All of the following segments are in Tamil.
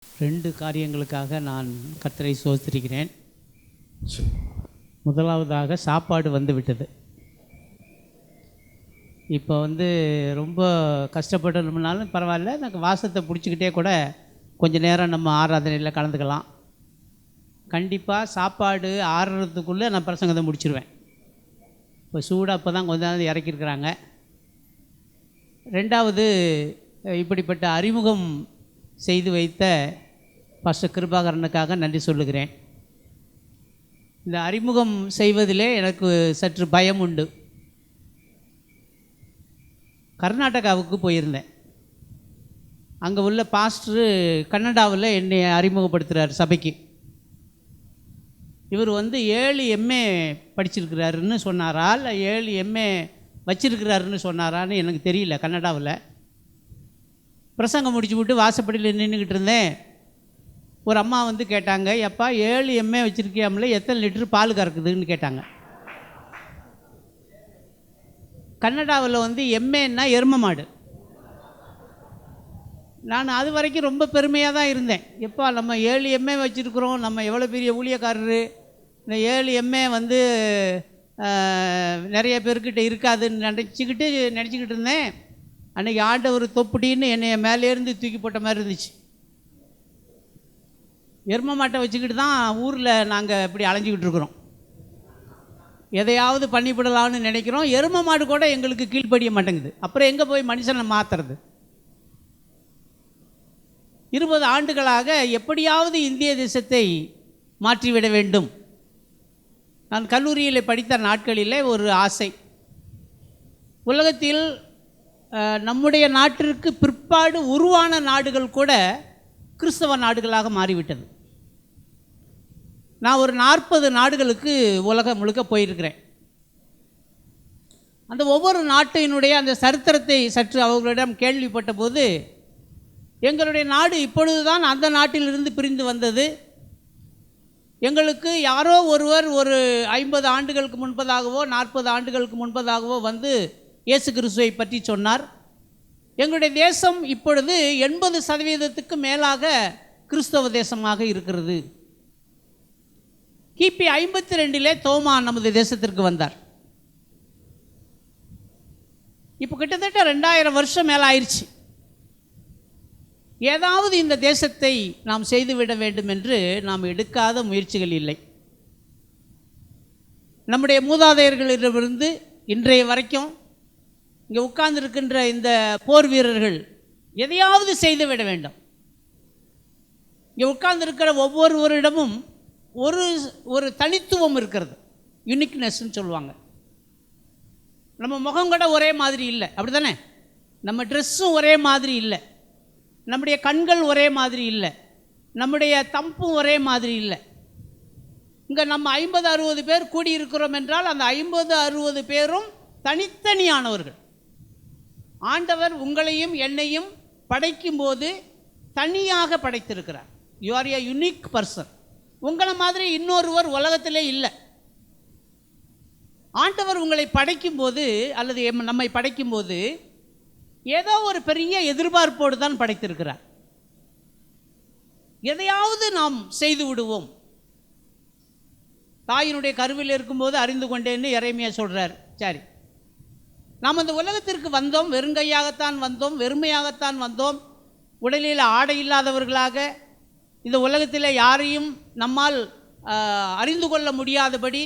2 காரியங்களுக்காக நான் கர்த்தரை ஸ்தோத்திரிக்கிறேன். முதலாவதாக சாப்பாடு வந்து விட்டது. இப்போ ரொம்ப கஷ்டப்பட்டோம்னாலும் பரவாயில்ல, எனக்கு வாசத்தை பிடிச்சிக்கிட்டே கூட கொஞ்ச நேரம் நம்ம ஆராதனையில் கலந்துக்கலாம். கண்டிப்பாக சாப்பாடு ஆறுறதுக்குள்ளே நான் பிரசங்கத்தை முடிச்சிடுவேன். இப்போ சூடாக இப்போ தான் கொஞ்ச நேரம் இறக்கியிருக்கிறாங்க. 2வது, இப்படிப்பட்ட அறிமுகம் செய்து வைத்த பாஸ்டர் கிருபாகரனுக்காக நன்றி சொல்லுகிறேன். இந்த அறிமுகம் செய்வதிலே எனக்கு சற்று பயம் உண்டு. கர்நாடகாவுக்கு போயிருந்தேன். அங்கே உள்ள பாஸ்டரு கன்னடாவில் என்னை அறிமுகப்படுத்துகிறார் சபைக்கு. இவர் 7 MA படிச்சிருக்கிறாருன்னு சொன்னாரா, இல்லை 7 MA வச்சிருக்கிறாருன்னு சொன்னாரான்னு எனக்கு தெரியல. கன்னடாவில் பிரசங்கம் முடிச்சு விட்டு வாசப்படியில் நின்றுக்கிட்டு இருந்தேன். ஒரு அம்மா கேட்டாங்க, எப்பா 7 MA வச்சுருக்கியாமல, எத்தனை லிட்டரு பால் கறக்குதுன்னு கேட்டாங்க. கன்னடாவில் MAன்னா எரும மாடு. நான் அது வரைக்கும் ரொம்ப பெருமையாக தான் இருந்தேன். எப்பா நம்ம 7 MA வச்சுருக்குறோம், நம்ம எவ்வளோ பெரிய ஊழியக்காரரு, இந்த 7 MA நிறைய பேர்கிட்ட இருக்காதுன்னு நினச்சிக்கிட்டு இருந்தேன். அன்றைக்கி ஆண்டவர் தொப்புடின்னு என்னை மேலேருந்து தூக்கி போட்ட மாதிரி இருந்துச்சு. எரும மாட்டை வச்சுக்கிட்டு தான் ஊரில் நாங்கள் இப்படி அலைஞ்சிக்கிட்டு இருக்கிறோம். எதையாவது பண்ணிவிடலான்னு நினைக்கிறோம். எரும மாடு கூட எங்களுக்கு கீழ்ப்படிய மாட்டேங்குது. அப்புறம் எங்கே போய் மனுஷனை மாற்றுறது? 20 ஆண்டுகளாக எப்படியாவது இந்திய தேசத்தை மாற்றிவிட வேண்டும். நான் கல்லூரியில் படித்த நாட்களிலே ஒரு ஆசை, உலகத்தில் நம்முடைய நாட்டிற்கு பிற்பாடு உருவான நாடுகள் கூட கிறிஸ்தவ நாடுகளாக மாறிவிட்டது. நான் ஒரு 40 நாடுகளுக்கு உலகம் முழுக்க போயிருக்கிறேன். அந்த ஒவ்வொரு நாட்டினுடைய அந்த சரித்திரத்தை சற்று அவர்களிடம் கேள்விப்பட்ட போது, எங்களுடைய நாடு இப்பொழுது தான் அந்த நாட்டிலிருந்து பிரிந்து வந்தது. எங்களுக்கு யாரோ ஒருவர் ஒரு 50 ஆண்டுகளுக்கு முன்பதாகவோ 40 ஆண்டுகளுக்கு முன்பதாகவோ இயேசு கிறிஸ்துவை பற்றி சொன்னார். எங்களுடைய தேசம் இப்பொழுது 80% மேலாக கிறிஸ்தவ தேசமாக இருக்கிறது. கிபி 52 தோமா நமது தேசத்திற்கு வந்தார். இப்போ கிட்டத்தட்ட 2000 வருஷம் மேலே ஆயிடுச்சு. ஏதாவது இந்த தேசத்தை நாம் செய்துவிட வேண்டும் என்று நாம் எடுக்காத முயற்சிகள் இல்லை. நம்முடைய மூதாதையர்களிடமிருந்து இன்றைய வரைக்கும் இங்கே உட்கார்ந்துருக்கின்ற இந்த போர் வீரர்கள் எதையாவது செய்துவிட வேண்டும். இங்கே உட்கார்ந்துருக்கிற ஒவ்வொருவரிடமும் ஒரு தனித்துவம் இருக்கிறது, யூனிக்னஸ்ன்னு சொல்லுவாங்க. நம்ம முகம் கூட ஒரே மாதிரி இல்லை, அப்படி தானே? நம்ம ட்ரெஸ்ஸும் ஒரே மாதிரி இல்லை, நம்முடைய கண்கள் ஒரே மாதிரி இல்லை, நம்முடைய தம்பும் ஒரே மாதிரி இல்லை. இங்கே நம்ம 50-60 பேர் கூடியிருக்கிறோம் என்றால் அந்த 50-60 பேரும் தனித்தனியானவர்கள். ஆண்டவர் உங்களையும் என்னையும் படைக்கும்போது தனியாக படைத்திருக்கிறார். You are a unique person. உங்களை மாதிரி இன்னொருவர் உலகத்திலே இல்லை. ஆண்டவர் உங்களை படைக்கும்போது அல்லது நம்மை படைக்கும்போது ஏதோ ஒரு பெரிய எதிர்பார்ப்போடு தான் படைத்திருக்கிறார். எதையாவது நாம் செய்து விடுவோம். தாயினுடைய கருவில் இருக்கும்போது அறிந்து கொண்டேன்னு எரேமியா சொல்கிறார். சரி, நாம் அந்த உலகத்திற்கு வந்தோம், வெறுங்கையாகத்தான் வந்தோம், வெறுமையாகத்தான் வந்தோம், உடலில் ஆடை இல்லாதவர்களாக, இந்த உலகத்தில் யாரையும் நம்மால் அறிந்து கொள்ள முடியாதபடி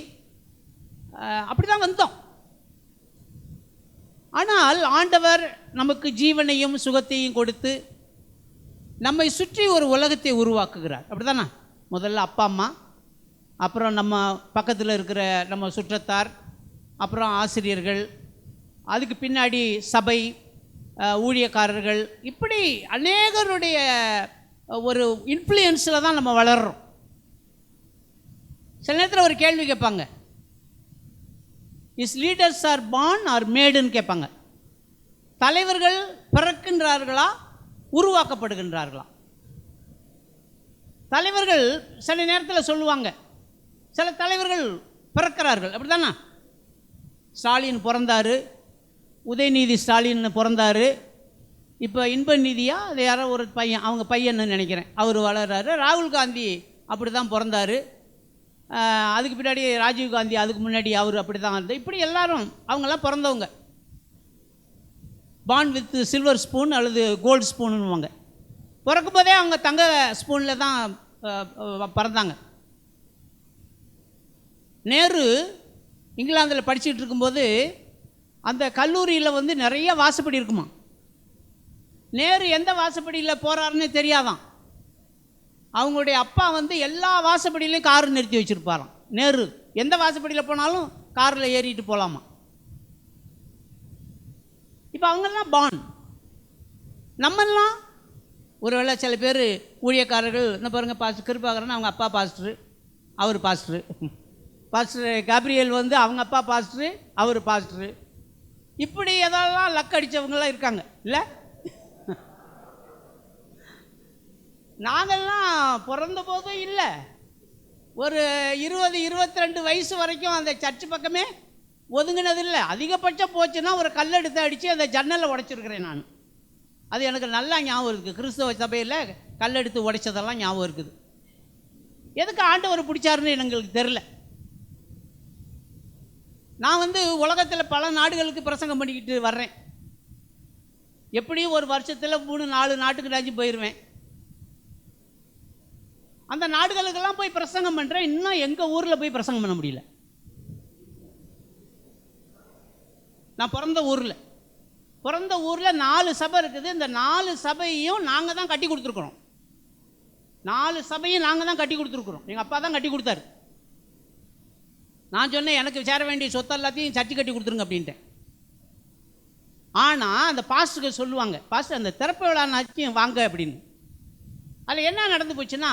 அப்படி தான் வந்தோம். ஆனால் ஆண்டவர் நமக்கு ஜீவனையும் சுகத்தையும் கொடுத்து நம்மை சுற்றி ஒரு உலகத்தை உருவாக்குகிறார். அப்படி தானே? முதல்ல அப்பா அம்மா, அப்புறம் நம்ம பக்கத்தில் இருக்கிற நம்ம சுற்றத்தார், அப்புறம் ஆசிரியர்கள், அதுக்கு பின்னாடி சபை, ஊழியக்காரர்கள், இப்படி அநேகருடைய ஒரு இன்ஃப்ளூயன்ஸில் தான் நம்ம வளர்கிறோம். சில நேரத்தில் ஒரு கேள்வி கேட்பாங்க, is leaders are born or மேடுன்னு கேட்பாங்க. தலைவர்கள் பிறக்கின்றார்களா உருவாக்கப்படுகின்றார்களா? தலைவர்கள் சில நேரத்தில் சொல்லுவாங்க, சில தலைவர்கள் பிறக்கிறார்கள், அப்படி தானே? ஸ்டாலின் பிறந்தார், உதயநிதி ஸ்டாலின் பிறந்தார், இப்போ இன்ப நிதியா அது யாரோ ஒரு பையன், அவங்க பையன்னு நினைக்கிறேன், அவர் வளர்கிறாரு. ராகுல் காந்தி அப்படி தான் பிறந்தார். அதுக்கு பின்னாடி ராஜீவ் காந்தி, அதுக்கு முன்னாடி அவர் அப்படி தான் இருந்தார். இப்படி எல்லாரும் அவங்கெல்லாம் பிறந்தவங்க பார்ன் வித் சில்வர் ஸ்பூன் அல்லது கோல்டு ஸ்பூனுன்னுவாங்க. பிறக்கும் போதே அவங்க தங்க ஸ்பூனில் தான் பிறந்தாங்க. நேரு இங்கிலாந்தில் படிச்சுட்டு இருக்கும்போது அந்த கல்லூரியில் வந்து நிறைய வாசப்படி இருக்குமா. நேரு எந்த வாசப்படியில் போகிறாருன்னு தெரியாதான். அவங்களுடைய அப்பா வந்து எல்லா வாசப்படியிலையும் கார் நிறுத்தி வச்சுருப்பாராம். நேரு எந்த வாசப்படியில் போனாலும் காரில் ஏறிட்டு போகலாமா. இப்போ அவங்கெல்லாம் பார்ன். நம்மெல்லாம் ஒருவேளை சில பேர் ஊழியக்காரர்கள் என்ன பாருங்கள், பாஸ்டர் கிருபாகரன் அவங்க அப்பா பாஸ்டரு, அவர் பாஸ்டரு. பாஸ்டர் கேப்ரியல் வந்து அவங்க அப்பா பாஸ்டரு, அவர் பாஸ்டரு. இப்படி எதெல்லாம் லக் அடித்தவங்களாம் இருக்காங்க இல்லை. நாங்கள்லாம் பிறந்த போதும் இல்லை, ஒரு 20-22 வயசு வரைக்கும் அந்த சர்ச்சு பக்கமே ஒதுங்கினதில்லை. அதிகபட்சம் போச்சுன்னா ஒரு கல்லெடுத்து அடித்து அந்த ஜன்னலை உடைச்சிருக்கிறேன் நான். அது எனக்கு நல்லா ஞாபகம் இருக்குது. கிறிஸ்தவ சபையில் கல்லெடுத்து உடைச்சதெல்லாம் ஞாபகம் இருக்குது. எதுக்கு ஆண்டவர் பிடிச்சாருன்னு எங்களுக்கு தெரில. நான் வந்து உலகத்தில் பல நாடுகளுக்கு பிரசங்கம் பண்ணிக்கிட்டு வர்றேன். எப்படியும் ஒரு வருஷத்தில் 3-4 நாட்டுக்கு ராஜி போயிடுவேன். அந்த நாடுகளுக்கெல்லாம் போய் பிரசங்கம் பண்ணுறேன். இன்னும் எங்கள் ஊரில் போய் பிரசங்கம் பண்ண முடியல. நான் பிறந்த ஊரில் 4 சபை இருக்குது. இந்த 4 சபையும் நாங்கள் தான் கட்டி கொடுத்துருக்குறோம். 4 சபையும் நாங்கள் தான் கட்டி கொடுத்துருக்குறோம். எங்கள் அப்பா தான் கட்டி கொடுத்தாரு. நான் சொன்னேன், எனக்கு சேர வேண்டிய சொத்து எல்லாத்தையும் சர்ச்சு கட்டி கொடுத்துருங்க அப்படின்ட்டேன். ஆனால் அந்த பாஸ்டர்கள் சொல்லுவாங்க, பாஸ்டர் அந்த திறப்பு விழா நாச்சும் வாங்க அப்படின்னு. அதில் என்ன நடந்து போச்சுன்னா,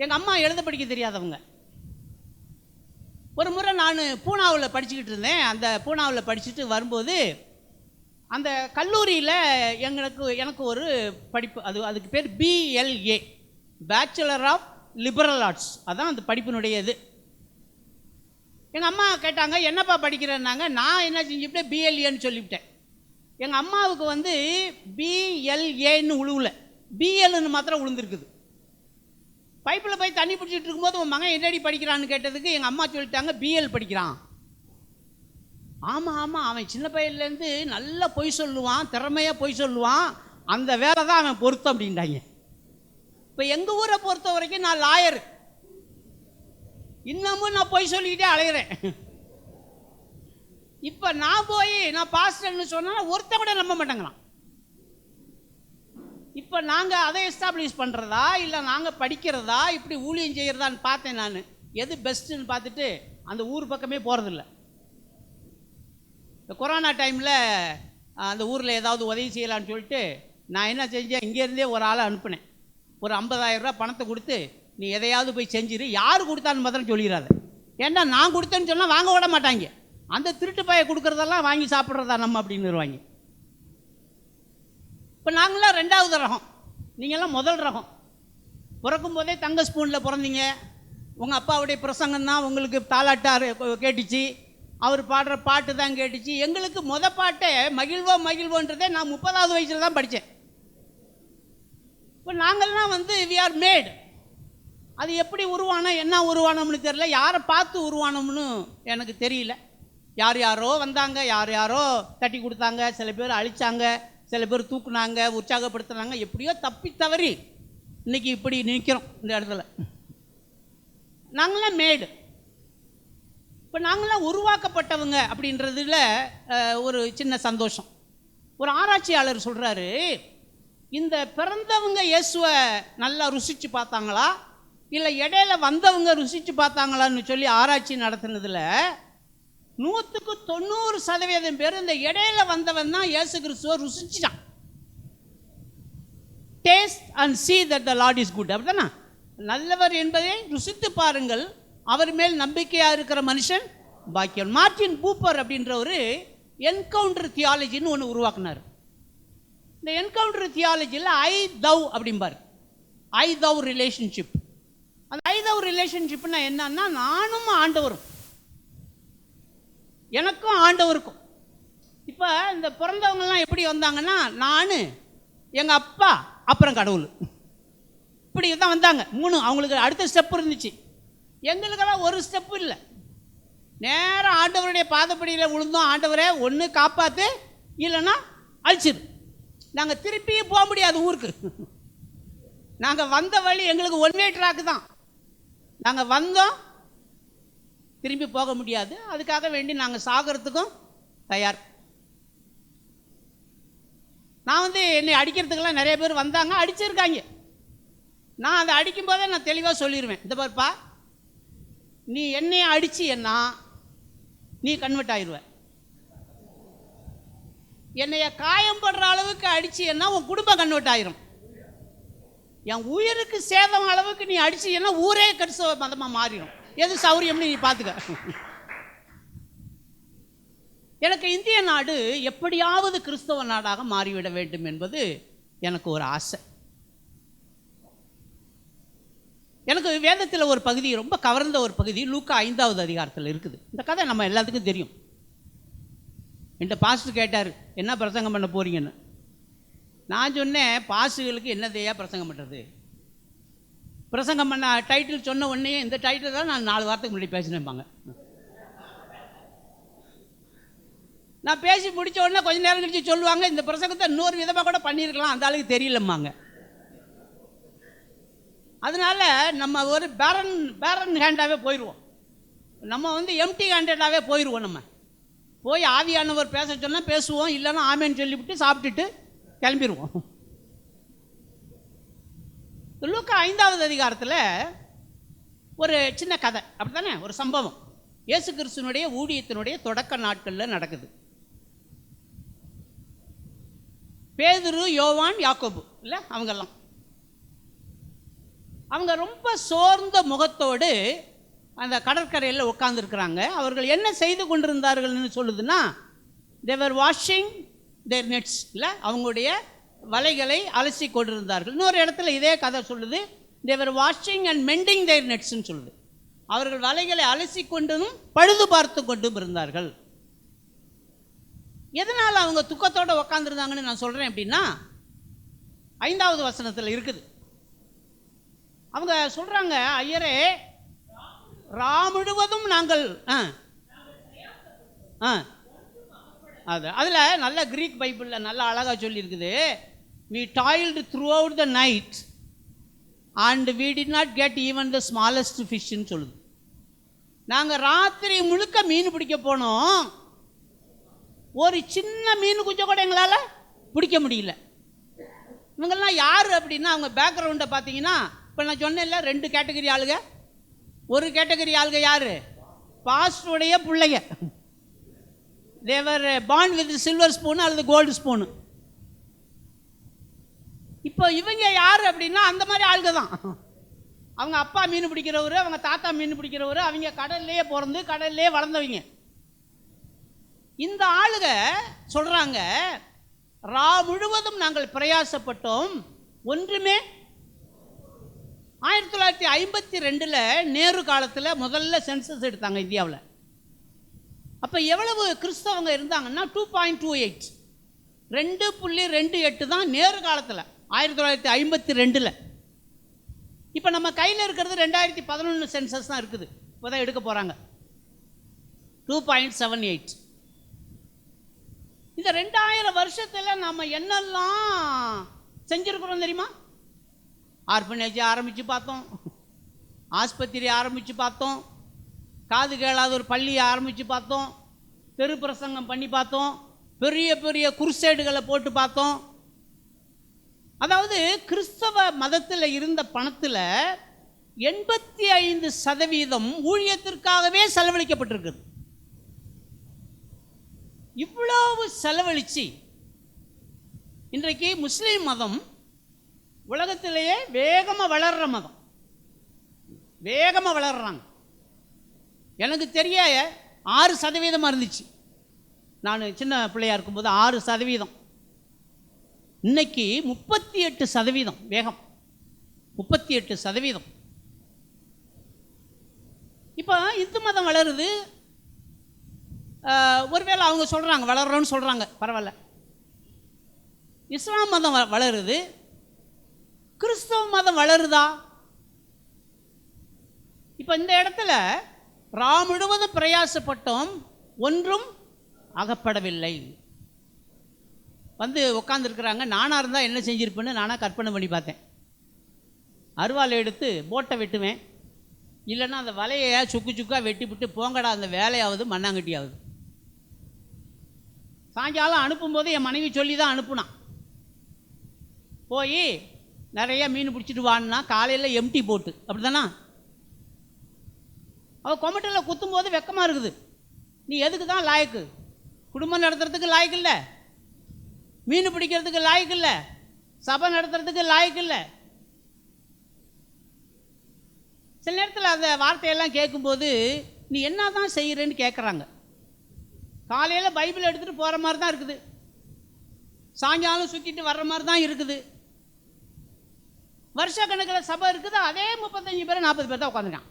எங்கள் அம்மா எழுத படிக்க தெரியாதவங்க. ஒரு முறை நான் பூனாவில் படிச்சுக்கிட்டு இருந்தேன். அந்த பூனாவில் படிச்சுட்டு வரும்போது அந்த கல்லூரியில் எனக்கு ஒரு படிப்பு, அதுக்கு பேர் BLA, bachelor of liberal arts. அதான் அந்த படிப்பினுடைய இது. எங்கள் அம்மா கேட்டாங்க, என்னப்பா படிக்கிறேன்னாங்க. நான் என்ன செஞ்சுவிட்டேன், BLAன்னு சொல்லிவிட்டேன். எங்கள் அம்மாவுக்கு வந்து BLAன்னு உழுவல, BLன்னு மாத்திரம் விழுந்துருக்குது. பைப்பில் போய் தண்ணி பிடிச்சிட்டு இருக்கும்போது உன் மகன் என்னடி படிக்கிறான்னு கேட்டதுக்கு எங்கள் அம்மா சொல்லிட்டாங்க, BL படிக்கிறான். ஆமாம் அவன் சின்ன பையன்லேருந்து நல்லா பொய் சொல்லுவான், திறமையாக பொய் சொல்லுவான், அந்த வேலை தான் அவன் பொருத்தம் அப்படின்ட்டாங்க. இப்போ எங்கள் ஊரை பொறுத்த வரைக்கும் நான் லாயர், இன்னமும் நான் பொய் சொல்லிக்கிட்டே அலைகிறேன். இப்போ நான் பாஸ்டர்னு சொன்னால் ஒருத்தன் கூட நம்ப மாட்டேங்கிறான். இப்போ நாங்கள் அதை எஸ்டாப்ளிஷ் பண்ணுறதா இல்லை நாங்கள் படிக்கிறதா இப்படி ஊழியம் செய்கிறதான்னு பார்த்தேன். நான் எது பெஸ்ட்டுன்னு பார்த்துட்டு அந்த ஊர் பக்கமே போகிறதில்ல. இந்த கொரோனா டைமில் அந்த ஊரில் ஏதாவது உதவி செய்யலான்னு சொல்லிட்டு நான் என்ன செஞ்சேன், இங்கேருந்தே ஒரு ஆளை அனுப்பினேன். ஒரு 50,000 ரூபா பணத்தை கொடுத்து, நீ எதையாவது போய் செஞ்சிரு, யார் கொடுத்தான்னு மாத்திரம் சொல்லிடாத. ஏன்னா நான் கொடுத்தேன்னு சொன்னால் வாங்க விட மாட்டாங்க. அந்த திருட்டு பைய கொடுக்குறதெல்லாம் வாங்கி சாப்பிட்றதா நம்ம அப்படின்னு வருவாங்க. இப்போ நாங்களாம் 2வது ரகம், நீங்கள்லாம் முதல் ரகம். பிறக்கும் போதே தங்க ஸ்பூனில் பிறந்தீங்க. உங்கள் அப்பாவுடைய பிரசங்கம் தான் உங்களுக்கு தாலாட்டார் கேட்டுச்சு, அவர் பாடுற பாட்டு தான் கேட்டுச்சு. எங்களுக்கு பாட்டை மகிழ்வோன்றதே நான் 30வது வயசில் தான் படித்தேன். இப்போ நாங்கள்லாம் வந்து வி ஆர் மேட். அது எப்படி உருவானோம், என்ன உருவானோம்னு தெரியல, யாரை பார்த்து உருவானோம்னு எனக்கு தெரியல. யாரோ வந்தாங்க, யாரோ தட்டி கொடுத்தாங்க, சில பேர் அழிச்சாங்க, சில பேர் தூக்குனாங்க, உற்சாகப்படுத்தினாங்க. எப்படியோ தப்பி தவறி இன்றைக்கி இப்படி நிற்கிறோம் இந்த இடத்துல. நாங்களாம் மேடு. இப்போ நாங்களாம் உருவாக்கப்பட்டவங்க அப்படின்றதுல ஒரு சின்ன சந்தோஷம். ஒரு ஆராய்ச்சியாளர் சொல்கிறாரு, இந்த பிறந்தவங்க இயேசுவை நல்லா ருசித்து பார்த்தாங்களா இல்லை இடையில வந்தவங்க ருசித்து பார்த்தாங்களான்னு சொல்லி ஆராய்ச்சி நடத்தினதில் 100% பேர் இந்த இடையில வந்தவன் தான் இயேசு கிறிஸ்துவை ருசிச்சான். Taste and see that the Lord is good. அப்படிதானா? நல்லவர் என்பதை ருசித்து பாருங்கள், அவர் மேல் நம்பிக்கையாக இருக்கிற மனுஷன் பாக்கியன். மார்ட்டின் பூப்பர் அப்படின்ற ஒரு என்கவுண்டர் தியாலஜின்னு ஒன்று உருவாக்குனார். இந்த என்கவுண்டர் தியாலஜியில் ஐ தவ் அப்படிம்பார், ஐ தவ் ரிலேஷன்ஷிப். அந்த ஐ தவ் ரிலேஷன்ஷிப்னா என்னன்னா, நானும் ஆண்டவரும், எனக்கும் ஆண்டவருக்கும் இப்போ இந்த பிறந்தவங்கெல்லாம் எப்படி வந்தாங்கன்னா, நான், எங்கள் அப்பா, அப்புறம் கடவுள், இப்படி தான் வந்தாங்க. 3 அவங்களுக்கு அடுத்த ஸ்டெப் இருந்துச்சு. எங்களுக்கெல்லாம் ஒரு ஸ்டெப்பு இல்லை. நேராக ஆண்டவருடைய பாதப்படியில் விழுந்தோம். ஆண்டவரே ஒன்று காப்பாற்று, இல்லைன்னா அழிச்சிரு. நாங்கள் திருப்பியும் போக முடியாது ஊருக்கு. நாங்கள் வந்த வழி எங்களுக்கு ஒன் வே ட்ராக்கு தான். நாங்கள் வந்தோம், திரும்பி போக முடியாது. அதுக்காக வேண்டி நாங்கள் சாகிறதுக்கும் தயார். நான் என்னை அடிக்கிறதுக்கெல்லாம் நிறைய பேர் வந்தாங்க, அடிச்சிருக்காங்க. நான் அதை அடிக்கும் போதே நான் தெளிவாக சொல்லிடுவேன், இந்த பாருப்பா, நீ என்னைய அடிச்சின்னா நீ கன்வெர்ட் ஆயிடுவ. என்னைய காயம்படுற அளவுக்கு அடிச்சின்னா உன் குடும்பம் கன்வெர்ட் ஆயிரும். என் உயிருக்கு சேதம் அளவுக்கு நீ அடிச்சின்னா ஊரே கிறிஸ்தவ மதமாக மாறிடும். எது சௌரியம்னு நீ பார்த்துக்க. எனக்கு இந்திய நாடு எப்படியாவது கிறிஸ்தவ நாடாக மாறிவிட வேண்டும் என்பது எனக்கு ஒரு ஆசை. எனக்கு வேதத்தில் ஒரு பகுதி ரொம்ப கவர்ந்த ஒரு பகுதி லூக்கா 5வது அதிகாரத்தில் இருக்குது. இந்த கதை நம்ம எல்லாத்துக்கும் தெரியும். என்கிட்ட பாஸ்டர் கேட்டார், என்ன பிரசங்கம் பண்ண போறீங்கன்னு. நான் சொன்னேன், பாஸ்டர்களுக்கு என்னதையா பிரசங்கம் பண்ணுறது, பிரசங்கம் பண்ண டைட்டில் சொன்ன உடனே இந்த டைட்டில் தான் நான் 4 வாரத்துக்கு முன்னாடி பேசினேன்பாங்க. நான் பேசி முடித்த உடனே கொஞ்சம் நேரம் கழிச்சு சொல்லுவாங்க, இந்த பிரசங்கத்தை இன்னொரு விதமாக கூட பண்ணியிருக்கலாம், அந்த ஆளுக்கு தெரியலம்மாங்க. அதனால் நம்ம ஒரு பேரன் ஹேண்டாகவே போயிடுவோம். நம்ம எம்டி ஹேண்டடாகவே போயிடுவோம். நம்ம போய் ஆவியானவர் பேச சொன்னால் பேசுவோம், இல்லைன்னா ஆமேன்னு சொல்லிவிட்டு சாப்பிட்டுட்டு கிளம்பிடுவோம். லூக்கா 5வது அதிகாரத்தில் ஒரு சின்ன கதை, அப்படி தானே, ஒரு சம்பவம் இயேசு கிறிஸ்துனுடைய ஊழியத்தினுடைய தொடக்க நாட்களில் நடக்குது. பேதுரு, யோவான், யாக்கோபு இல்லை, அவங்கெல்லாம் அவங்க ரொம்ப சோர்ந்த முகத்தோடு அந்த கடற்கரையில் உட்கார்ந்துருக்கிறாங்க. அவர்கள் என்ன செய்து கொண்டிருந்தார்கள்னு சொல்லுதுன்னா, தேவர் வாஷிங் தேர் நெட்ஸ் இல்லை, அவங்களுடைய வலைகளை அலசி கொண்டிருந்தார்கள். இன்னொரு இடத்துல இதே கதை சொல்லுது, தேவர் வாஷிங் அண்ட் மெண்டிங் தேர் நெட்ஸ்ன்னு சொல்லுது. அவர்கள் வலைகளை அலசி கொண்டும் பழுது பார்த்து கொண்டும் இருந்தார்கள். எதனால் அவங்க துக்கத்தோடு உட்காந்துருந்தாங்கன்னு நான் சொல்கிறேன் அப்படின்னா, 5வது வசனத்தில் இருக்குது. அவங்க சொல்கிறாங்க, ஐயரே, ரா முழுவதும் நாங்கள் அதில் நல்ல கிரீக் பைபிளில் நல்ல அழகாக சொல்லியிருக்குது, we toiled throughout the night and we did not get even the smallest fish ன்னு சொல்லுது. நாங்கள் ராத்திரி முழுக்க மீன் பிடிக்க போனோம், ஒரு சின்ன மீன் குஞ்சம் கூட எங்களால் பிடிக்க முடியல. இவங்கெல்லாம் யார் அப்படின்னா, அவங்க பேக்ரவுண்டை பார்த்தீங்கன்னா, இப்போ நான் சொன்னேன்ல 2 கேட்டகரி ஆளுங்க. ஒரு கேட்டகரி ஆளுங்க யார், பாஸ்டருடைய பிள்ளைங்க. தேவர் பார்ன் வித் சில்வர் ஸ்பூனு அல்லது கோல்டு ஸ்பூனு. இப்போ இவங்க யார் அப்படின்னா, அந்த மாதிரி ஆளுங்க தான். அவங்க அப்பா மீன் பிடிக்கிறவர், அவங்க தாத்தா மீன் பிடிக்கிறவர், அவங்க கடல்லையே பிறந்து கடல்லையே வளர்ந்தவங்க. இந்த ஆளுங்க சொல்கிறாங்க, ரா முழுவதும் நாங்கள் பிரயாசப்பட்டோம், ஒன்றுமே. 1952 நேரு காலத்தில் முதல்ல சென்சஸ் எடுத்தாங்க இந்தியாவில். அப்போ எவ்வளவு கிறிஸ்தவங்க இருந்தாங்கன்னா 2.28, 2.28 தான் நேரு காலத்தில் 1952. இப்போ நம்ம கையில் இருக்கிறது 2011 சென்சஸ் தான் இருக்குது, இப்போ தான் எடுக்க போகிறாங்க, 2.78. இந்த 2000 வருஷத்தில் நம்ம என்னெல்லாம் செஞ்சுருக்கிறோம் தெரியுமா? ஆர்ஃபனேஜ் ஆரம்பித்து பார்த்தோம், ஆஸ்பத்திரி ஆரம்பித்து பார்த்தோம், காது கேளாத ஒரு பள்ளியை ஆரம்பித்து பார்த்தோம், தெரு பிரசங்கம் பண்ணி பார்த்தோம், பெரிய பெரிய குருசேடுகளை போட்டு பார்த்தோம். அதாவது கிறிஸ்தவ மதத்தில் இருந்த பணத்தில் 85% ஊழியத்திற்காகவே செலவழிக்கப்பட்டிருக்குது. இவ்வளவு செலவழித்து இன்றைக்கு முஸ்லீம் மதம் உலகத்திலேயே வேகமாக வளர்கிற மதம், வேகமாக வளர்கிறாங்க. எனக்கு தெரிய 6% இருந்துச்சு நான் சின்ன பிள்ளையாக இருக்கும்போது, 6%. இன்னைக்கு 38% வேகம், 38%. இப்போ இந்து மதம் வளருது, ஒருவேளை அவங்க சொல்கிறாங்க வளர்றோன்னு சொல்கிறாங்க, பரவாயில்ல. இஸ்லாம் மதம் வளருது, கிறிஸ்தவ மதம் வளருதா? இப்போ இந்த இடத்துல முழுவதும் பிரயாசப்பட்டோம், ஒன்றும் அகப்படவில்லை. வந்து உட்காந்துருக்குறாங்க. நானாக இருந்தால் என்ன செஞ்சுருப்பேன்னு நானாக கற்பனை பண்ணி பார்த்தேன். அருவாள் எடுத்து போட்டை வெட்டுவேன், இல்லைன்னா அந்த வலையை சுக்கு சுக்காக வெட்டிவிட்டு போங்கடா அந்த வேலையாவது மண்ணாங்கட்டியாவது. சாயங்காலம் அனுப்பும்போது என் மனைவி சொல்லி தான் அனுப்புனான், போய் நிறைய மீன் பிடிச்சிட்டு வான்னா. காலையில் எம்டி போட்டு அப்படி தானா? அவள் கொமட்டில் குத்தும் போது வெக்கமாக இருக்குது. நீ எதுக்கு தான் லாய்க்கு? குடும்பம் நடத்துறதுக்கு லாய்க்கு இல்லை, மீன் பிடிக்கிறதுக்கு லாய்க்கு இல்லை, சபை நடத்துறதுக்கு லாய்க்கு இல்லை. சில நேரத்தில் அந்த வார்த்தையெல்லாம் கேட்கும்போது நீ என்ன தான் செய்கிறேன்னு கேட்குறாங்க. காலையில் பைபிள் எடுத்துகிட்டு போகிற மாதிரி தான் இருக்குது, சாயங்காலம் சுற்றிட்டு வர்ற மாதிரி தான் இருக்குது. வருஷ கணக்கில் சபை இருக்குது, அதே 35 பேர் 40 பேர் தான் உட்காந்துருக்கான்.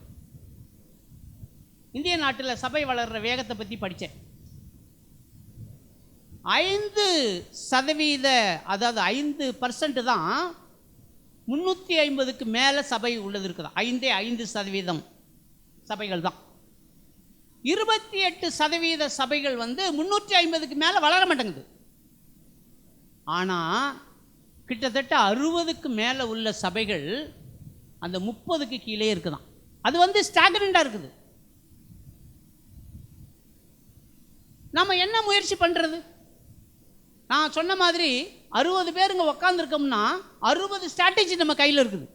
இந்திய நாட்டில் சபை வளர்கிற வேகத்தை பற்றி படித்தேன். 5%, அதாவது 5% தான் 350க்கு மேலே சபை உள்ளது இருக்குதா. 5% சபைகள் தான். 28% சபைகள் 350க்கு மேலே வளர மாட்டேங்குது. ஆனால் கிட்டத்தட்ட 60க்கு மேலே உள்ள சபைகள் அந்த 30க்கு கீழே இருக்குதான். அது ஸ்டாக்னண்டாக இருக்குது. நம்ம என்ன முயற்சி பண்ணுறது? நான் சொன்ன மாதிரி 60 பேருங்க உக்காந்துருக்கோம்னா 60 ஸ்ட்ராட்டஜி நம்ம கையில் இருக்குது.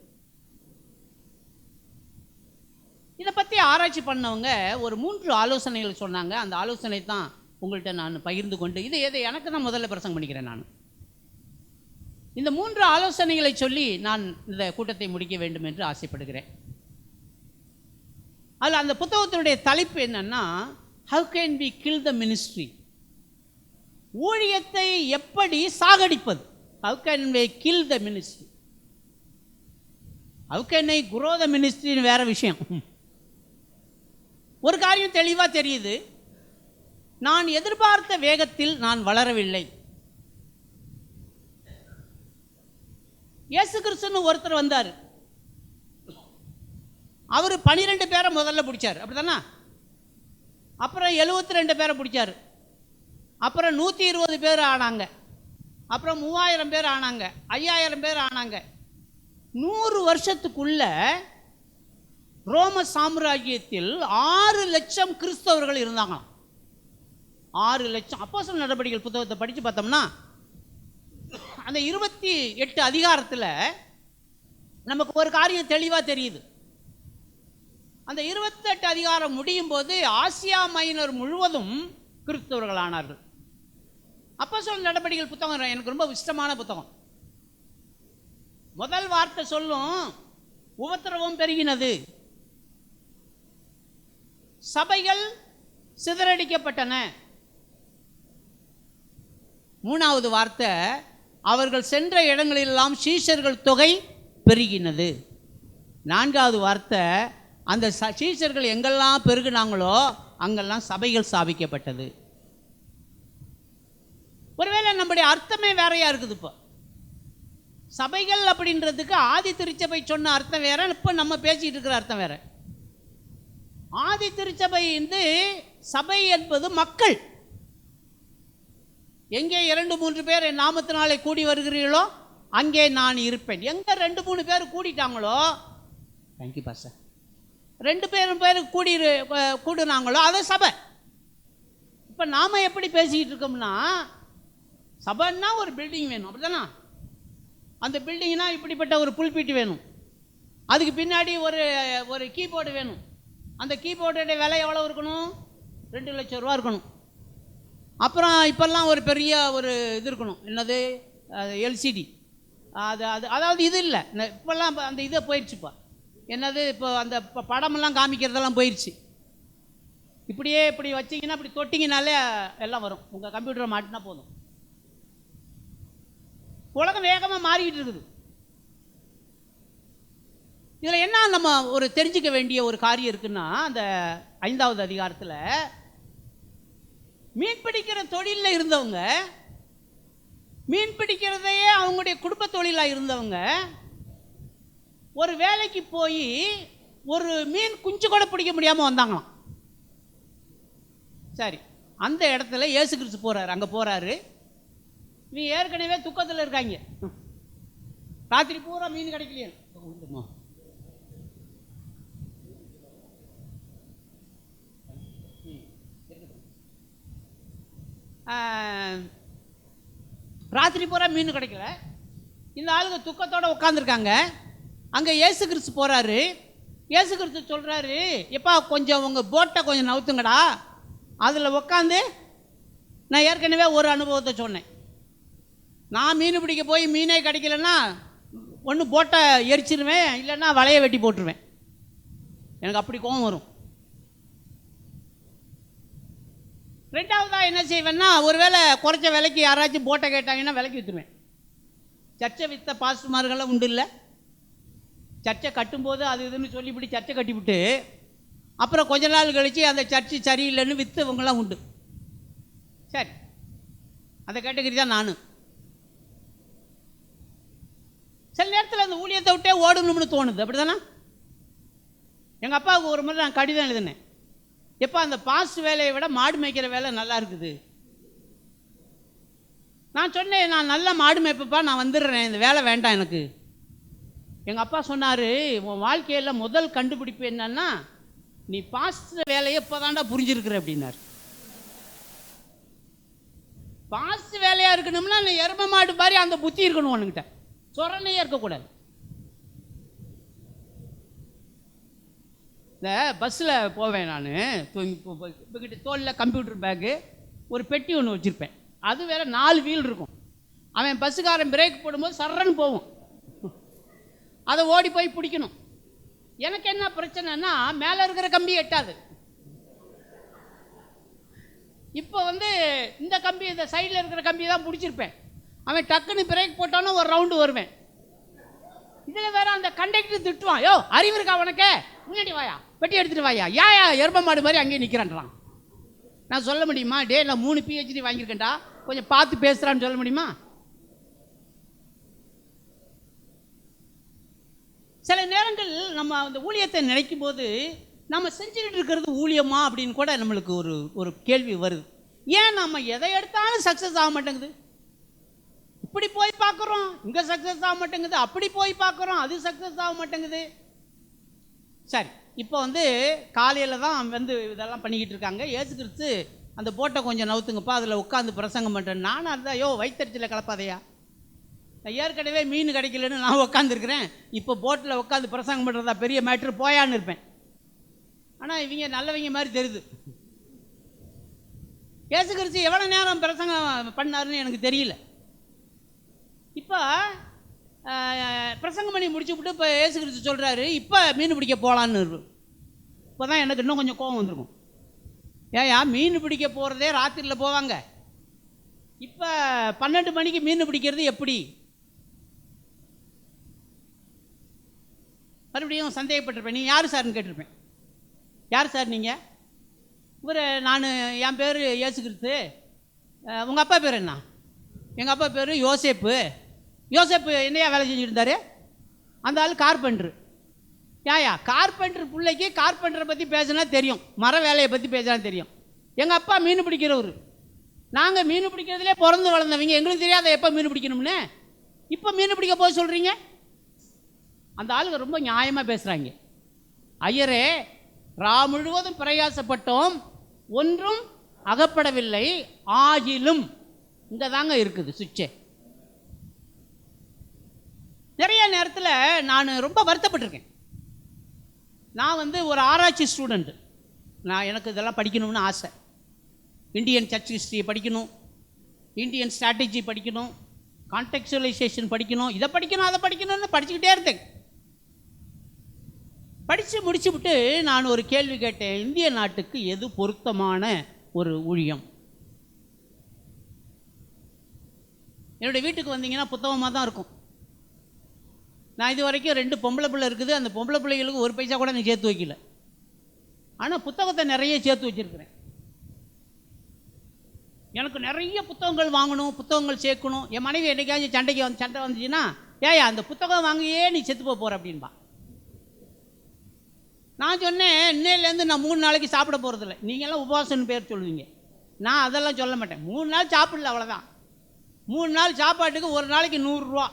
இதை பற்றி ஆராய்ச்சி பண்ணவங்க ஒரு 3 ஆலோசனைகள் சொன்னாங்க. அந்த ஆலோசனை தான் உங்கள்கிட்ட நான் பகிர்ந்து கொண்டு, இதை எனக்கு தான் முதல்ல பிரசங்கம் பண்ணிக்கிறேன். நான் இந்த 3 ஆலோசனைகளை சொல்லி நான் இந்த கூட்டத்தை முடிக்க வேண்டும் என்று ஆசைப்படுகிறேன். அதில் அந்த புத்தகத்தினுடைய தலைப்பு என்னன்னா, How can we kill the ministry? ஊழியத்தை எப்படி சாகடிப்பது? How can we kill the ministry? How can I grow the ministry? வேற விஷயம். ஒரு காரியம் தெளிவாக தெரியுது, நான் எதிர்பார்த்த வேகத்தில் நான் வளரவில்லை. இயேசு கிறிஸ்துன்னு ஒருத்தர் வந்தார், அவர் 12 பேரை முதல்ல பிடிச்சார், அப்படிதானா? அப்புறம் 72 பேரை பிடிச்சார், அப்புறம் 120 பேர் ஆனாங்க, அப்புறம் 3000 பேர் ஆனாங்க, 5000 பேர் ஆனாங்க. 100 வருஷத்துக்குள்ள ரோம சாம்ராஜ்யத்தில் 6 லட்சம் கிறிஸ்தவர்கள் இருந்தாங்களாம். 6 லட்சம். அப்போஸ்தலர் நடபடிகள் புத்தகத்தை படித்து பார்த்தோம்னா அந்த 28 அதிகாரத்தில் நமக்கு ஒரு காரியம் தெளிவாக தெரியுது. அந்த 28 அதிகாரம் முடியும் போது ஆசியா மைனர் முழுவதும் கிறிஸ்தவர்கள் ஆனார்கள். அப்போஸ்தலர் நடபடிகள் புத்தகம் எனக்கு ரொம்ப இஷ்டமான புத்தகம். முதல் வார்த்தை சொல்லும், உபத்திரவம் பெருகினது, சபைகள் சிதறடிக்கப்பட்டன. 3வது வார்த்தை, அவர்கள் சென்ற இடங்களெல்லாம் சீஷர்கள் தொகை பெருகினது. 4வது வார்த்தை, அந்த சீஷர்கள் எங்கெல்லாம் பெருகினாங்களோ அங்கெல்லாம் சபைகள் ஸ்தாபிக்கப்பட்டது. ஒருவேளை நம்முடைய அர்த்தமே வேறையா இருக்குது. இப்போ சபைகள் அப்படின்றதுக்கு ஆதி திருச்சபை சொன்ன அர்த்தம் வேற, இப்போ நம்ம பேசிட்டு இருக்கிற அர்த்தம் வேற. ஆதி திருச்சபை சபை என்பது மக்கள். எங்கே 2-3 பேர் என் நாமத்தினாலே கூடி வருகிறீர்களோ அங்கே நான் இருப்பேன். எங்கே 2-3 பேர் கூடிட்டாங்களோ, தேங்க்யூ பாஸ்டர், 2 பேர் கூடுனாங்களோ அது சபை. இப்போ நாம் எப்படி பேசிக்கிட்டு இருக்கோம்னா, சபைன்னா ஒரு பில்டிங் வேணும், அப்படிதானா? அந்த பில்டிங்னா இப்படிப்பட்ட ஒரு புல்பீட்டு வேணும், அதுக்கு பின்னாடி ஒரு கீபோர்டு வேணும். அந்த கீபோர்டுடைய விலை எவ்வளோ இருக்கணும்? 2 லட்சம் ரூபா இருக்கணும். அப்புறம் இப்போல்லாம் ஒரு பெரிய ஒரு இது இருக்கணும், என்னது, எல்சிடி. அதாவது இது இல்லை, இப்போல்லாம் அந்த இதை போயிடுச்சுப்பா, என்னது, இப்போ அந்த படமெல்லாம் காமிக்கிறதெல்லாம் போயிடுச்சு. இப்படியே இப்படி வச்சிங்கன்னா இப்படி தொட்டிங்கனாலே எல்லாம் வரும், உங்கள் கம்ப்யூட்டரை மாட்டினா போதும். உலகம் வேகமாக மாறிக்கிட்டு இருக்குது. இதில் என்ன நம்ம ஒரு தெரிஞ்சிக்க வேண்டிய ஒரு காரியம் இருக்குன்னா, அந்த 5வது அதிகாரத்தில் மீன் பிடிக்கிற தொழிலில் இருந்தவங்க, மீன் பிடிக்கிறதையே அவங்களுடைய குடும்ப தொழிலாக இருந்தவங்க ஒரு வேலைக்கு போய் ஒரு மீன் குஞ்சு கூட பிடிக்க முடியாமல் வந்தாங்களாம். சரி, அந்த இடத்துல இயேசு கிறிஸ்து போகிறாரு. அங்கே போகிறாரு. நீ ஏற்கனவே துக்கத்தில் இருக்காங்க, ராத்திரி பூரா மீன் கிடைக்கலையே. ராத்திரி பூரா மீன் கிடைக்கல. இந்த ஆளுங்க துக்கத்தோடு உட்காந்துருக்காங்க. அங்கே இயேசு கிறிஸ்து போகிறாரு. இயேசு கிறிஸ்து சொல்கிறாரு, எப்பா கொஞ்சம் உங்கள் போட்டை கொஞ்சம் நவுத்துங்கடா, அதில் உட்காந்து நான் ஏற்கனவே ஒரு அனுபவத்தை சொன்னேன். நான் மீன் பிடிக்க போய் மீனே கிடைக்கலன்னா ஒன்று போட்டை எரிச்சிருவேன், இல்லைன்னா வலையை வெட்டி போட்டுருவேன். எனக்கு அப்படி கோபம் வரும். ரெண்டாவதாக என்ன செய்வேன்னா, ஒருவேளை குறைச்ச விலைக்கு யாராச்சும் போட்டை கேட்டாங்கன்னா விலைக்கு விற்றுருவேன். சர்ச்சை விற்ற பாஸ்டர்மார்களெல்லாம் உண்டு இல்லை? சர்ச்சை கட்டும்போது அது இதுன்னு சொல்லிவிட்டு சர்ச்சை கட்டிவிட்டு அப்புறம் கொஞ்ச நாள் கழித்து அந்த சர்ச்சை சரியில்லைன்னு விற்றவங்களாம் உண்டு. சரி, அந்த கேட்டகரி தான் நான். சில நேரத்தில் அந்த ஊழியத்தை விட்டே ஓடணும்னு தோணுது. அப்படி தானே? எங்கள் அப்பாவுக்கு ஒரு முறை நான் கடிதம் எழுதினேன், எப்போ அந்த பாஸ்ட் வேலையை விட மாடு மேய்க்கிற வேலை நல்லா இருக்குது. நான் சொன்னேன், நான் நல்லா மாடு மேய்ப்பப்பா, நான் வந்துடுறேன், இந்த வேலை வேண்டாம் எனக்கு. எங்கள் அப்பா சொன்னார், உன் வாழ்க்கையில் முதல் கண்டுபிடிப்பு என்னன்னா, நீ பாஸ்ட் வேலையை இப்போ தாண்டா புரிஞ்சிருக்கிற அப்படின்னார். பாஸ்ட் வேலையாக இருக்கணும்னா நீ எருமை மாடு மாதிரி அந்த புத்தி இருக்கணும், உனக்கிட்ட சொரணையே இருக்கக்கூடாது. இந்த பஸ்ஸில் போவேன் நான், இப்போக்கிட்ட தோளில் கம்ப்யூட்டர் பேக்கு, ஒரு பெட்டி ஒன்று வச்சுருப்பேன். அது வேறு 4 வீல் இருக்கும். அவன் பஸ்ஸுக்காரன் பிரேக் போடும்போது சர்றன்னு போகும், அதை ஓடி போய் பிடிக்கணும். எனக்கு என்ன பிரச்சனைன்னா, மேலே இருக்கிற கம்பி எட்டாது. இப்போ இந்த கம்பி, இந்த சைடில் இருக்கிற கம்பி தான் பிடிச்சிருப்பேன். அவன் டக்குன்னு பிரேக் போட்டானோ ஒரு ரவுண்டு வருவேன். இதில் வேற அந்த கண்டக்டர் திட்டுவான், யோ அறிவு இருக்கா உனக்கு, முன்னாடி வாயா, பெட்டி எடுத்துகிட்டு வாயா, ஏயா எருமை மாடு மாதிரி அங்கேயே நிற்கிறான்றான். நான் சொல்ல முடியுமா, டே நான் 3 PhD வாங்கியிருக்கேன்டா, கொஞ்சம் பார்த்து பேசுகிறான்னு சொல்ல முடியுமா? சில நேரங்கள் நம்ம அந்த ஊழியத்தை நினைக்கும் போது நம்ம செஞ்சுக்கிட்டு இருக்கிறது ஊழியமா அப்படின்னு கூட நம்மளுக்கு ஒரு கேள்வி வருது. ஏன் நம்ம எதை எடுத்தாலும் சக்ஸஸ் ஆக மாட்டேங்குது? இப்படி போய் பார்க்குறோம், இங்கே சக்ஸஸ் ஆக மாட்டேங்குது, அப்படி போய் பார்க்குறோம், அது சக்ஸஸ் ஆக மாட்டேங்குது. சரி, இப்போ காலையில் தான் இதெல்லாம் பண்ணிக்கிட்டு இருக்காங்க. இயேசு கிறிஸ்து அந்த போட்டை கொஞ்சம் நவுத்துங்கப்பா, அதில் உட்காந்து பிரசங்கம் பண்ணுறேன். நானும் அதுதான், யோ வயிற்றுச்சில் கலப்பாதையா, நான் ஏற்கனவே மீன் கிடைக்கலன்னு நான் உட்காந்துருக்கிறேன், இப்போ போட்டில் உட்காந்து பிரசங்கம் பண்ணுறதா பெரிய மேட்ரு, போயான்னு இருப்பேன். ஆனால் இவங்க நல்லவங்க மாதிரி தெரியுது. இயேசு கிறிஸ்து எவ்வளோ நேரம் பிரசங்கம் பண்ணாருன்னு எனக்கு தெரியல. இப்போ பிரசங்கம் பண்ணி முடிச்சு விட்டு இப்போ இயேசு கிறிஸ்து சொல்கிறாரு, இப்போ மீன் பிடிக்க போகலான்னு. இப்போ தான் எனக்கு இன்னும் கொஞ்சம் கோபம் வந்திருக்கும். ஏயா மீன் பிடிக்க போகிறதே ராத்திரியில் போவாங்க, இப்போ 12 மணிக்கு மீன் பிடிக்கிறது எப்படி? மறுபடியும் சந்தேகப்பட்டிருப்பேன். நீ யார் சார்னு கேட்டிருப்பேன். யார் சார் நீங்கள்? இவர் நான், என் பேர் இயேசு கிறிஸ்து. உங்கள் அப்பா பேர் என்ன? எங்கள் அப்பா பேர் யோசேப்பு. யோசேப்பு என்னையா வேலை செஞ்சுட்டு இருந்தார்? அந்த ஆள் கார்பெண்டரு. ஏயா கார்பெண்டர் பிள்ளைக்கு கார்பெண்டரை பற்றி பேசினா தெரியும், மர வேலையை பற்றி பேசினா தெரியும். எங்கள் அப்பா மீன் பிடிக்கிறவர், நாங்கள் மீன் பிடிக்கிறதுலே பிறந்து வளர்ந்தவங்க, எங்களுக்கு தெரியாத எப்போ மீன் பிடிக்கணும்னு. இப்போ மீன் பிடிக்க போய் சொல்கிறீங்க? அந்த ஆளுங்க ரொம்ப நியாயமாக பேசுகிறாங்க. ஐயரே, ரா முழுவதும் பிரயாசப்பட்டோம், ஒன்றும் அகப்படவில்லை, ஆகிலும் இங்கே தாங்க இருக்குது சுவிட்சே. நிறைய நேரத்தில் நான் ரொம்ப வருத்தப்பட்டிருக்கேன். நான் ஒரு ஆராய்ச்சி ஸ்டூடெண்ட்டு. எனக்கு இதெல்லாம் படிக்கணும்னு ஆசை. இந்தியன் சர்ச் ஹிஸ்ட்ரியை படிக்கணும், இந்தியன் ஸ்ட்ராட்டஜி படிக்கணும், கான்டெக்சுவலைசேஷன் படிக்கணும், இதை படிக்கணும் அதை படிக்கணும்னு படிச்சுக்கிட்டே இருந்தேன். படித்து முடிச்சு விட்டு நான் ஒரு கேள்வி கேட்டேன், இந்திய நாட்டுக்கு எது பொருத்தமான ஒரு ஊழியம்? என்னுடைய வீட்டுக்கு வந்தீங்கன்னா புத்தகமாக தான் இருக்கும். நான் இது வரைக்கும் 2 பொம்பளை பிள்ளை இருக்குது, அந்த பொம்பளை பிள்ளைகளுக்கு 1 பைசா கூட நான் சேர்த்து வைக்கல. ஆனால் புத்தகத்தை நிறைய சேர்த்து வச்சுருக்கிறேன். எனக்கு நிறைய புத்தகங்கள் வாங்கணும், புத்தகங்கள் சேர்க்கணும். என் மனைவி என்னைக்காச்சும் சண்டை வந்துச்சுன்னா, ஏயா அந்த புத்தகம் வாங்கியே நீ செத்து போகிற அப்படின்பா. நான் சொன்னேன், இன்னையிலேருந்து நான் 3 நாளைக்கு சாப்பிட போகிறதில்ல. நீங்கள்லாம் உபவாசம்னு பேர் சொல்லுவீங்க, நான் அதெல்லாம் சொல்ல மாட்டேன். 3 நாள் சாப்பிடல, அவ்வளோதான். 3 நாள் சாப்பாட்டுக்கு ஒரு நாளைக்கு 100 ரூபா,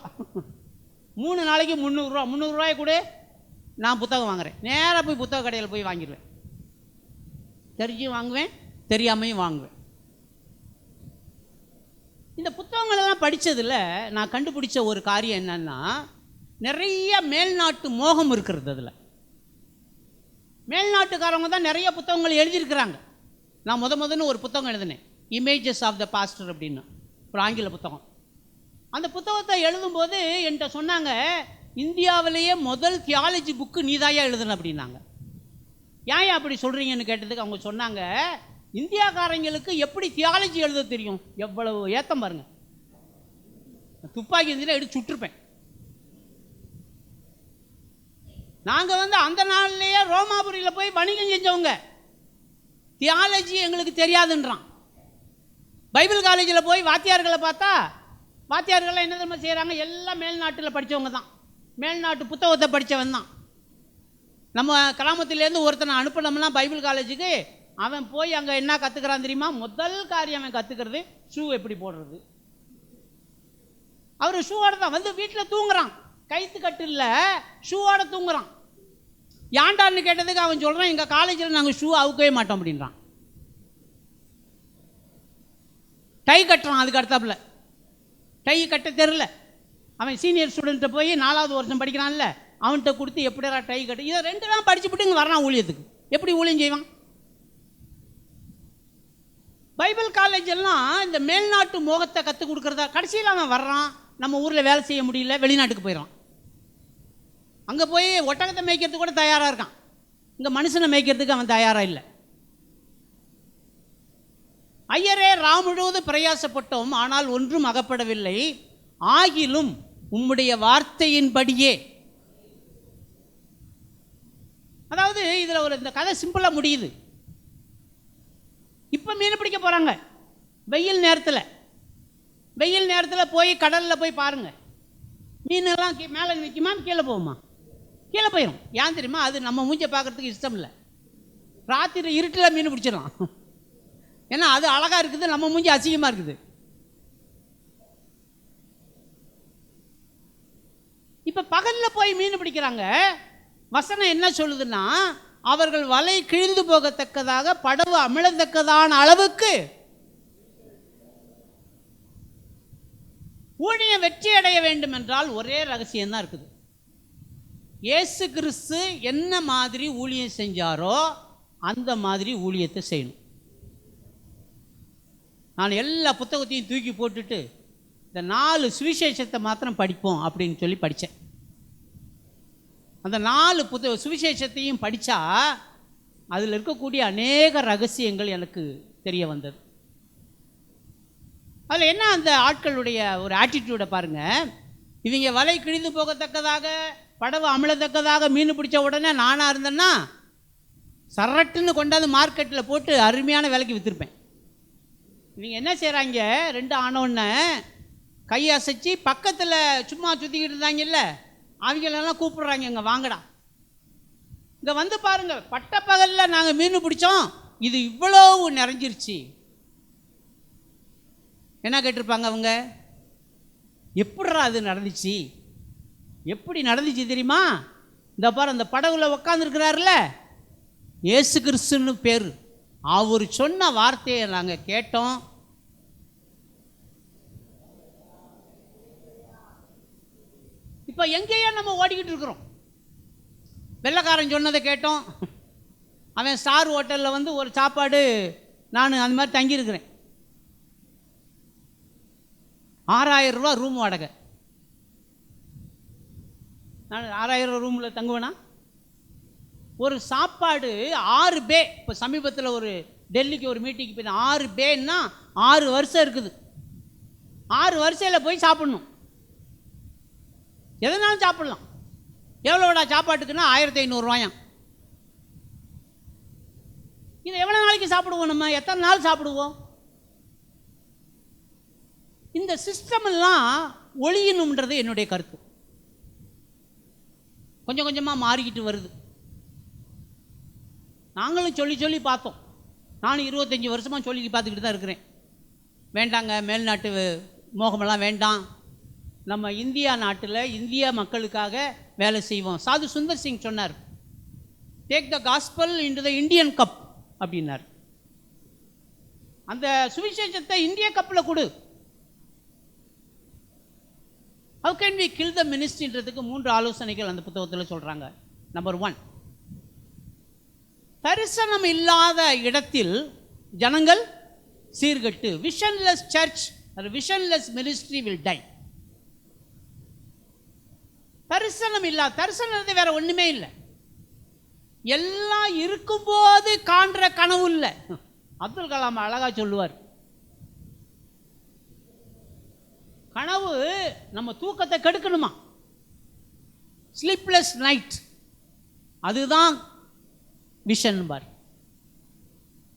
3 நாளைக்கு 300 ரூபா. 300 ரூபாய் கூட நான் புத்தகம் வாங்குறேன். நேராக போய் புத்தக கடையில் போய் வாங்கிடுவேன். தெரிஞ்சும் வாங்குவேன், தெரியாமையும் வாங்குவேன். இந்த புத்தகங்களெல்லாம் படித்ததில் நான் கண்டுபிடிச்ச ஒரு காரியம் என்னன்னா, நிறைய மேல்நாட்டு மோகம் இருக்கிறது. அதில் மேல்நாட்டுக்காரவங்க தான் நிறைய புத்தகங்கள் எழுதியிருக்கிறாங்க. நான் முதன்னு ஒரு புத்தகம் எழுதினேன், இமேஜஸ் ஆஃப் த பாஸ்டர் அப்படின்னு, ஒரு ஆங்கில புத்தகம். அந்த புத்தகத்தை எழுதும்போது என்கிட்ட சொன்னாங்க, இந்தியாவிலேயே முதல் தியாலஜி புக்கு நீதாயா எழுதுன அப்படின்னாங்க. ஏன் அப்படி சொல்கிறீங்கன்னு கேட்டதுக்கு அவங்க சொன்னாங்க, இந்தியாக்காரங்களுக்கு எப்படி தியாலஜி எழுத தெரியும்? எவ்வளவு ஏத்தம் பாருங்க. துப்பாக்கி இருந்துட்டு எடுத்து சுட்டிருப்பேன். நாங்கள் அந்த நாள்லேயே ரோமாபுரியில் போய் வணிகம் செஞ்சவங்க, தியாலஜி எங்களுக்கு தெரியாதுன்றான். பைபிள் காலேஜில் போய் வாத்தியார்களை பார்த்தா, வாத்தியார்கள்லாம் என்ன தெரியுமா செய்கிறாங்க? எல்லாம் மேல்நாட்டில் படித்தவங்க தான், மேல்நாட்டு புத்தகத்தை படித்தவன் தான். நம்ம கிராமத்திலேருந்து ஒருத்தனை அனுப்பினோம்னா பைபிள் காலேஜுக்கு, அவன் போய் அங்கே என்ன கற்றுக்கிறான் தெரியுமா? முதல் காரியம் அவன் கற்றுக்கிறது ஷூ எப்படி போடுறது. அவர் ஷூவோட தான் வீட்டில் தூங்குறான், கைத்து கட்டு இல்லை, ஷூவோட தூங்குறான். ஏண்டான்னு கேட்டதுக்கு அவன் சொல்கிறான், எங்கள் காலேஜில் நாங்கள் ஷூ அவுக்கவே மாட்டோம் அப்படின்றான். டை கட்டுறான், அதுக்கு அடுத்தாப்புல டை கட்ட தெரில. அவன் சீனியர் ஸ்டூடெண்ட்டை போய் 4வது வருஷம் படிக்கிறான்ல, அவன்கிட்ட கொடுத்து எப்படிடா டை கட்டு, இதை 2 தான் படிச்சுவிட்டு இங்கே வரான் ஊழியத்துக்கு. எப்படி ஊழியம் செய்வான்? பைபிள் காலேஜ் எல்லாம் இந்த மேல்நாட்டு மோகத்தை கற்றுக் கொடுக்குறதா. கடைசியில் அவன் வர்றான், நம்ம ஊரில் வேலை செய்ய முடியல, வெளிநாட்டுக்கு போயிடறான். அங்கே போய் ஒட்டகத்தை மேய்க்கிறதுக்கு கூட தயாராக இருக்கான், இங்கே மனுஷனை மேய்க்கிறதுக்கு அவன் தயாராக இல்லை. ஐயரே ராம் முழுவதும் பிரயாசப்பட்டோம், ஆனால் ஒன்றும் அகப்படவில்லை, ஆகிலும் உம்முடைய வார்த்தையின்படியே. அதாவது இதில் இந்த கதை சிம்பிளாக முடியுது. இப்போ மீன் பிடிக்க போகிறாங்க வெயில் நேரத்தில் போய் கடலில் போய் பாருங்கள், மீனெல்லாம் மேலே நிற்குமா, கீழே போகுமா? கீழே போயிடும். ஏன் தெரியுமா? அது நம்ம மூஞ்சை பார்க்குறதுக்கு இஷ்டம் இல்லை. ராத்திரி இருட்டில் மீன் பிடிச்சிடலாம், ஏன்னா அது அழகாக இருக்குது, நம்ம மூஞ்சி அசிங்கமாக இருக்குது. இப்போ பகலில் போய் மீன் பிடிக்கிறாங்க. வசனம் என்ன சொல்லுதுன்னா, அவர்கள் வலை கிழிந்து போகத்தக்கதாக படகு அமிழத்தக்கதான அளவுக்கு ஊழியம் வெற்றி அடைய வேண்டும் என்றால் ஒரே ரகசியம்தான் இருக்குது. இயேசு கிறிஸ்து என்ன மாதிரி ஊழியம் செஞ்சாரோ அந்த மாதிரி ஊழியத்தை செய்யணும். நான் எல்லா புத்தகத்தையும் தூக்கி போட்டுட்டு இந்த 4 சுவிசேஷத்தை மாத்திரம் படிப்போம் அப்படின்னு சொல்லி படித்தேன். அந்த 4 சுவிசேஷத்தையும் படித்தா அதில் இருக்கக்கூடிய அநேக ரகசியங்கள் எனக்கு தெரிய வந்தது. அதில் என்ன, அந்த ஆட்களுடைய ஒரு ஆட்டிடியூடை பாருங்கள். இவங்க வலை கிழிந்து போகத்தக்கதாக படகு அமிழத்தக்கதாக மீன் பிடிச்ச உடனே நானாக இருந்தேன்னா சரட்டுன்னு கொண்டாந்து மார்க்கெட்டில் போட்டு அருமையான விலைக்கு விற்றுருப்பேன். இவங்க என்ன செய்கிறாங்க, 2 ஆனோன்னு கை அசைச்சி பக்கத்தில் சும்மா சுற்றிக்கிட்டு இருந்தாங்கல்ல, அவங்களெல்லாம் கூப்பிடுறாங்க, இங்கே வாங்கடா, இங்கே வந்து பாருங்கள், பட்ட பகலில் நாங்கள் மீன் பிடிச்சோம், இது இவ்வளோ நிறைஞ்சிருச்சு. என்ன கேட்டிருப்பாங்க அவங்க? எப்படிரா அது நடந்துச்சு? எப்படி நடந்துச்சு தெரியுமா? இந்த பாரு, அந்த படகுல உட்காந்துருக்கிறாருல இயேசு கிறிஸ்துன்னு பேர், அவர் சொன்ன வார்த்தையை நாங்கள் கேட்டோம். இப்போ எங்கேயோ நம்ம ஓடிக்கிட்டு இருக்கிறோம். வெள்ளைக்காரன் சொன்னதை கேட்டோம். அவன் ஸ்டார் ஹோட்டலில் ஒரு சாப்பாடு, நான் அந்த மாதிரி தங்கியிருக்கிறேன். 6000 ரூபா ரூம் வாடகை. நான் 6000 ரூமில் தங்குவேனா? ஒரு சாப்பாடு 6 பே. இப்போ சமீபத்தில் ஒரு டெல்லிக்கு ஒரு மீட்டிங்கு போய் 6 பேன்னா 6 வருஷம் இருக்குது. 6 வருஷத்தில் போய் சாப்பிட்ணும், எதனாலும் சாப்பிட்லாம். எவ்வளோடா சாப்பாட்டுக்குன்னா 1500 ரூபாயாம். இதை எவ்வளோ நாளைக்கு சாப்பிடுவோம்? நம்ம எத்தனை நாள் சாப்பிடுவோம்? இந்த சிஸ்டம் எல்லாம் ஒழியணும்ன்றது என்னுடைய கருத்து. கொஞ்சம் கொஞ்சமாக மாறிக்கிட்டு வருது. நாங்களும் சொல்லி சொல்லி பார்த்தோம். நானும் 25 வருஷமாக சொல்லி பார்த்துக்கிட்டு தான் இருக்கிறேன். வேண்டாங்க, மேல்நாட்டு மோகமெல்லாம் வேண்டாம், நம்ம இந்தியா நாட்டில் இந்தியா மக்களுக்காக வேலை செய்வோம். சாது சுந்தர் சிங் சொன்னார், take the gospel into the Indian cup அப்படின்னார். அந்த சுவிசேஷத்தை இந்திய கப்பில் கொடு. How can we kill the மினிஸ்ட்ரின்றதுக்கு 3 ஆலோசனைகள் அந்த புத்தகத்தில் சொல்கிறாங்க. நம்பர் 1, தரிசனம் இல்லாத இடத்தில் ஜனங்கள் சீர்கட்டு. Visionless church or visionless ministry will die. தரிசனம் இல்லாத, தரிசனம் வேற ஒண்ணுமே இல்லை, எல்லாம் இருக்கும்போது காண்ற கனவு இல்லை. அப்துல் கலாம் அழகா சொல்லுவார், கனவு நம்ம தூக்கத்தை கெடுக்கணுமா, ஸ்லீப்லெஸ் நைட், அதுதான் விஷன் பார்.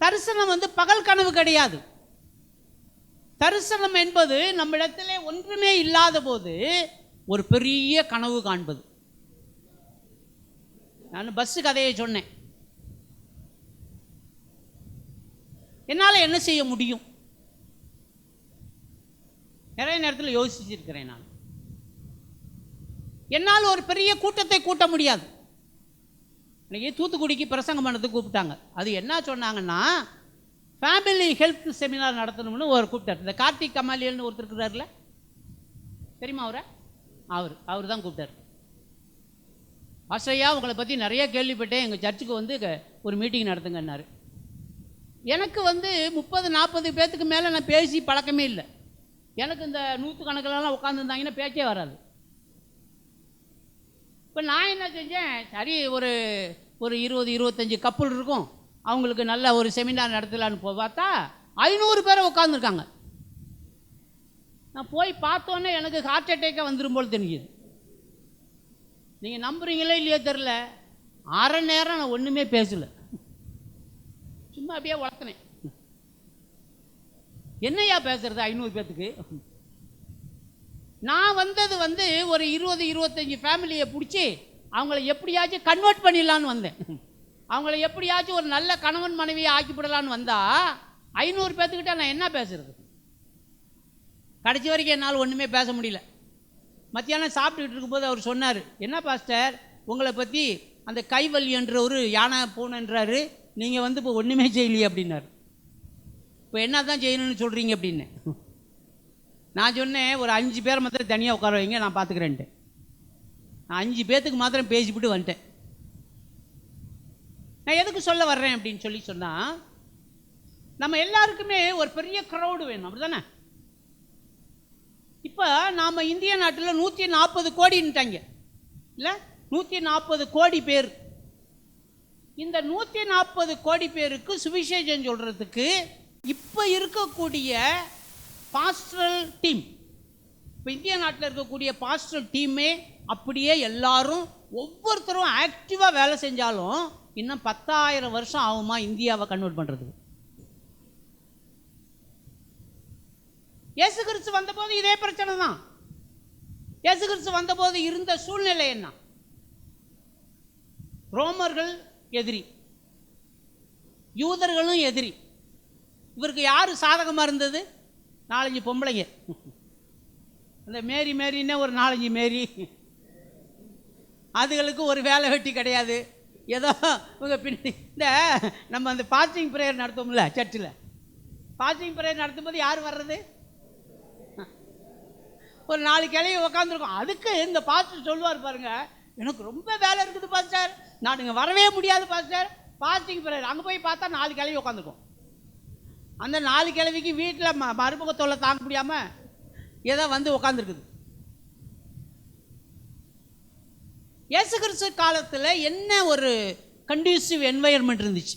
தரிசனம் பகல் கனவு கிடையாது. தரிசனம் என்பது நம்மிடத்திலே ஒன்றுமே இல்லாத போது ஒரு பெரிய கனவு காண்பது. நான் பஸ் கதையை சொன்னேன். என்னால் என்ன செய்ய முடியும்? நிறைய நேரத்தில் யோசிச்சிருக்கிறேன். நான் என்னால் ஒரு பெரிய கூட்டத்தை கூட்ட முடியாது. இன்னைக்கு தூத்துக்குடிக்கு பிரசங்கம் பண்ணதுக்கு கூப்பிட்டாங்க. அது என்ன சொன்னாங்கன்னா, ஃபேமிலி ஹெல்த் செமினார் நடத்தணும்னு ஒரு கூப்பிட்டார். இந்த கார்த்திக் கமாலியல்னு ஒருத்தர் இருக்கிறார்ல, தெரியுமா அவரை? அவர் தான் கூப்பிட்டார். ஆசையா உங்களை பற்றி நிறைய கேள்விப்பட்டேன், எங்கள் சர்ச்சுக்கு ஒரு மீட்டிங் நடத்துங்கன்னாரு. எனக்கு 30-40 பேர்த்துக்கு மேலே நான் பேசி பழக்கமே இல்லை. எனக்கு இந்த 100 கணக்கிலலாம் உட்காந்துருந்தாங்கன்னா பேச்சே வராது. இப்போ நான் என்ன செஞ்சேன், சரி ஒரு 20-25 கப்பல் இருக்கும், அவங்களுக்கு நல்ல ஒரு செமினார் நடத்தலான்னு பார்த்தா 500 பேரை உட்காந்துருக்காங்க. நான் போய் பார்த்தோன்னே எனக்கு ஹார்ட் அட்டேக்காக வந்துடும் போல் தெரிஞ்சுது. நீங்கள் நம்புறீங்களே இல்லையோ தெரில, அரை நேரம் நான் ஒன்றுமே பேசலை, சும்மா அப்படியே வளர்த்துனேன். என்னையா பேசுறது 500 பேர்த்துக்கு? நான் வந்தது ஒரு 20-25 ஃபேமிலியை பிடிச்சி அவங்கள எப்படியாச்சும் கன்வெர்ட் பண்ணிடலான்னு வந்தேன். அவங்கள எப்படியாச்சும் ஒரு நல்ல கணவன் மனைவியை ஆக்கிவிடலான்னு வந்தால் 500 பேர்த்துக்கிட்ட நான் என்ன பேசுறது? கடைசி வரைக்கும் என்னால் ஒன்றுமே பேச முடியல. மத்தியானம் சாப்பிட்டுக்கிட்டு இருக்கும்போது அவர் சொன்னார், என்ன பாஸ்டர் உங்களை பற்றி அந்த கைவல்யன்ற ஒரு யானை பூனைன்றாரு, நீங்கள் இப்போ ஒன்றுமே செய்யலையே அப்படின்னாரு. இப்போ என்ன தான் செய்யணும்னு சொல்கிறீங்க அப்படின்னு நான் சொன்னேன், ஒரு 5 பேர் மாத்திரம் தனியாக உட்கார வைங்க, நான் பார்த்துக்கிறேன்ட்டு. நான் 5 பேர்த்துக்கு மாத்திரம் பேசிவிட்டு வந்துட்டேன். நான் எதுக்கு சொல்ல வர்றேன் அப்படின்னு சொன்னால், நம்ம எல்லாருக்குமே ஒரு பெரிய க்ரௌடு வேணும், அப்படி தானே? இப்போ நாம் இந்திய நாட்டில் 140 கோடின்ட்டாங்க இல்லை, 140 கோடி பேர். இந்த 140 கோடி பேருக்கு சுவிசேஷம் சொல்கிறதுக்கு இப்போ இருக்கக்கூடிய பாஸ்டரல் டீம், இப்போ இந்திய நாட்டில் இருக்கக்கூடிய பாஸ்டரல் டீமே அப்படியே எல்லாரும் ஒவ்வொருத்தரும் ஆக்டிவாக வேலை செஞ்சாலும் இன்னும் 10,000 வருஷம் ஆகுமா இந்தியாவை கன்வெர்ட் பண்ணுறதுக்கு? இயேசு கிறிஸ்து வந்தபோது இதே பிரச்சனை தான். இயேசு கிறிஸ்து வந்தபோது இருந்த சூழ்நிலை என்ன? ரோமர்கள் எதிரி, யூதர்களும் எதிரி. இவருக்கு யார் சாதகமாக இருந்தது? 4-5 பொம்பளைங்க. அந்த மேரின்னே ஒரு 4-5 மேரி, அதுகளுக்கு ஒரு வேலை வெட்டி கிடையாது. ஏதோ இவங்க பின்னாடி இந்த நம்ம அந்த பாஸ்டிங் ப்ரேயர் நடத்துவோம்ல சர்ச்சில், பாஸ்டிங் ப்ரேயர் நடத்தும்போது யார் வர்றது? ஒரு 4 கிளையை உக்காந்துருக்கோம். அதுக்கு இந்த பாஸ்டர் சொல்லுவார் பாருங்க, எனக்கு ரொம்ப வேலை இருக்குது பாஸ்டர், நான் இங்கே வரவே முடியாது பாஸ்டர், பாஸ்டிங் ப்ரேயர். அங்கே போய் பார்த்தா 4 கிளையை உட்காந்துருக்கோம். அந்த 4 கிழவிக்கு வீட்டில் மறுபக்கத்தோலை தாங்க முடியாமல் ஏதோ உட்காந்துருக்குது. இயேசு கிறிஸ்து காலத்தில் என்ன ஒரு கண்டியூசிவ் என்வைரன்மெண்ட் இருந்துச்சு?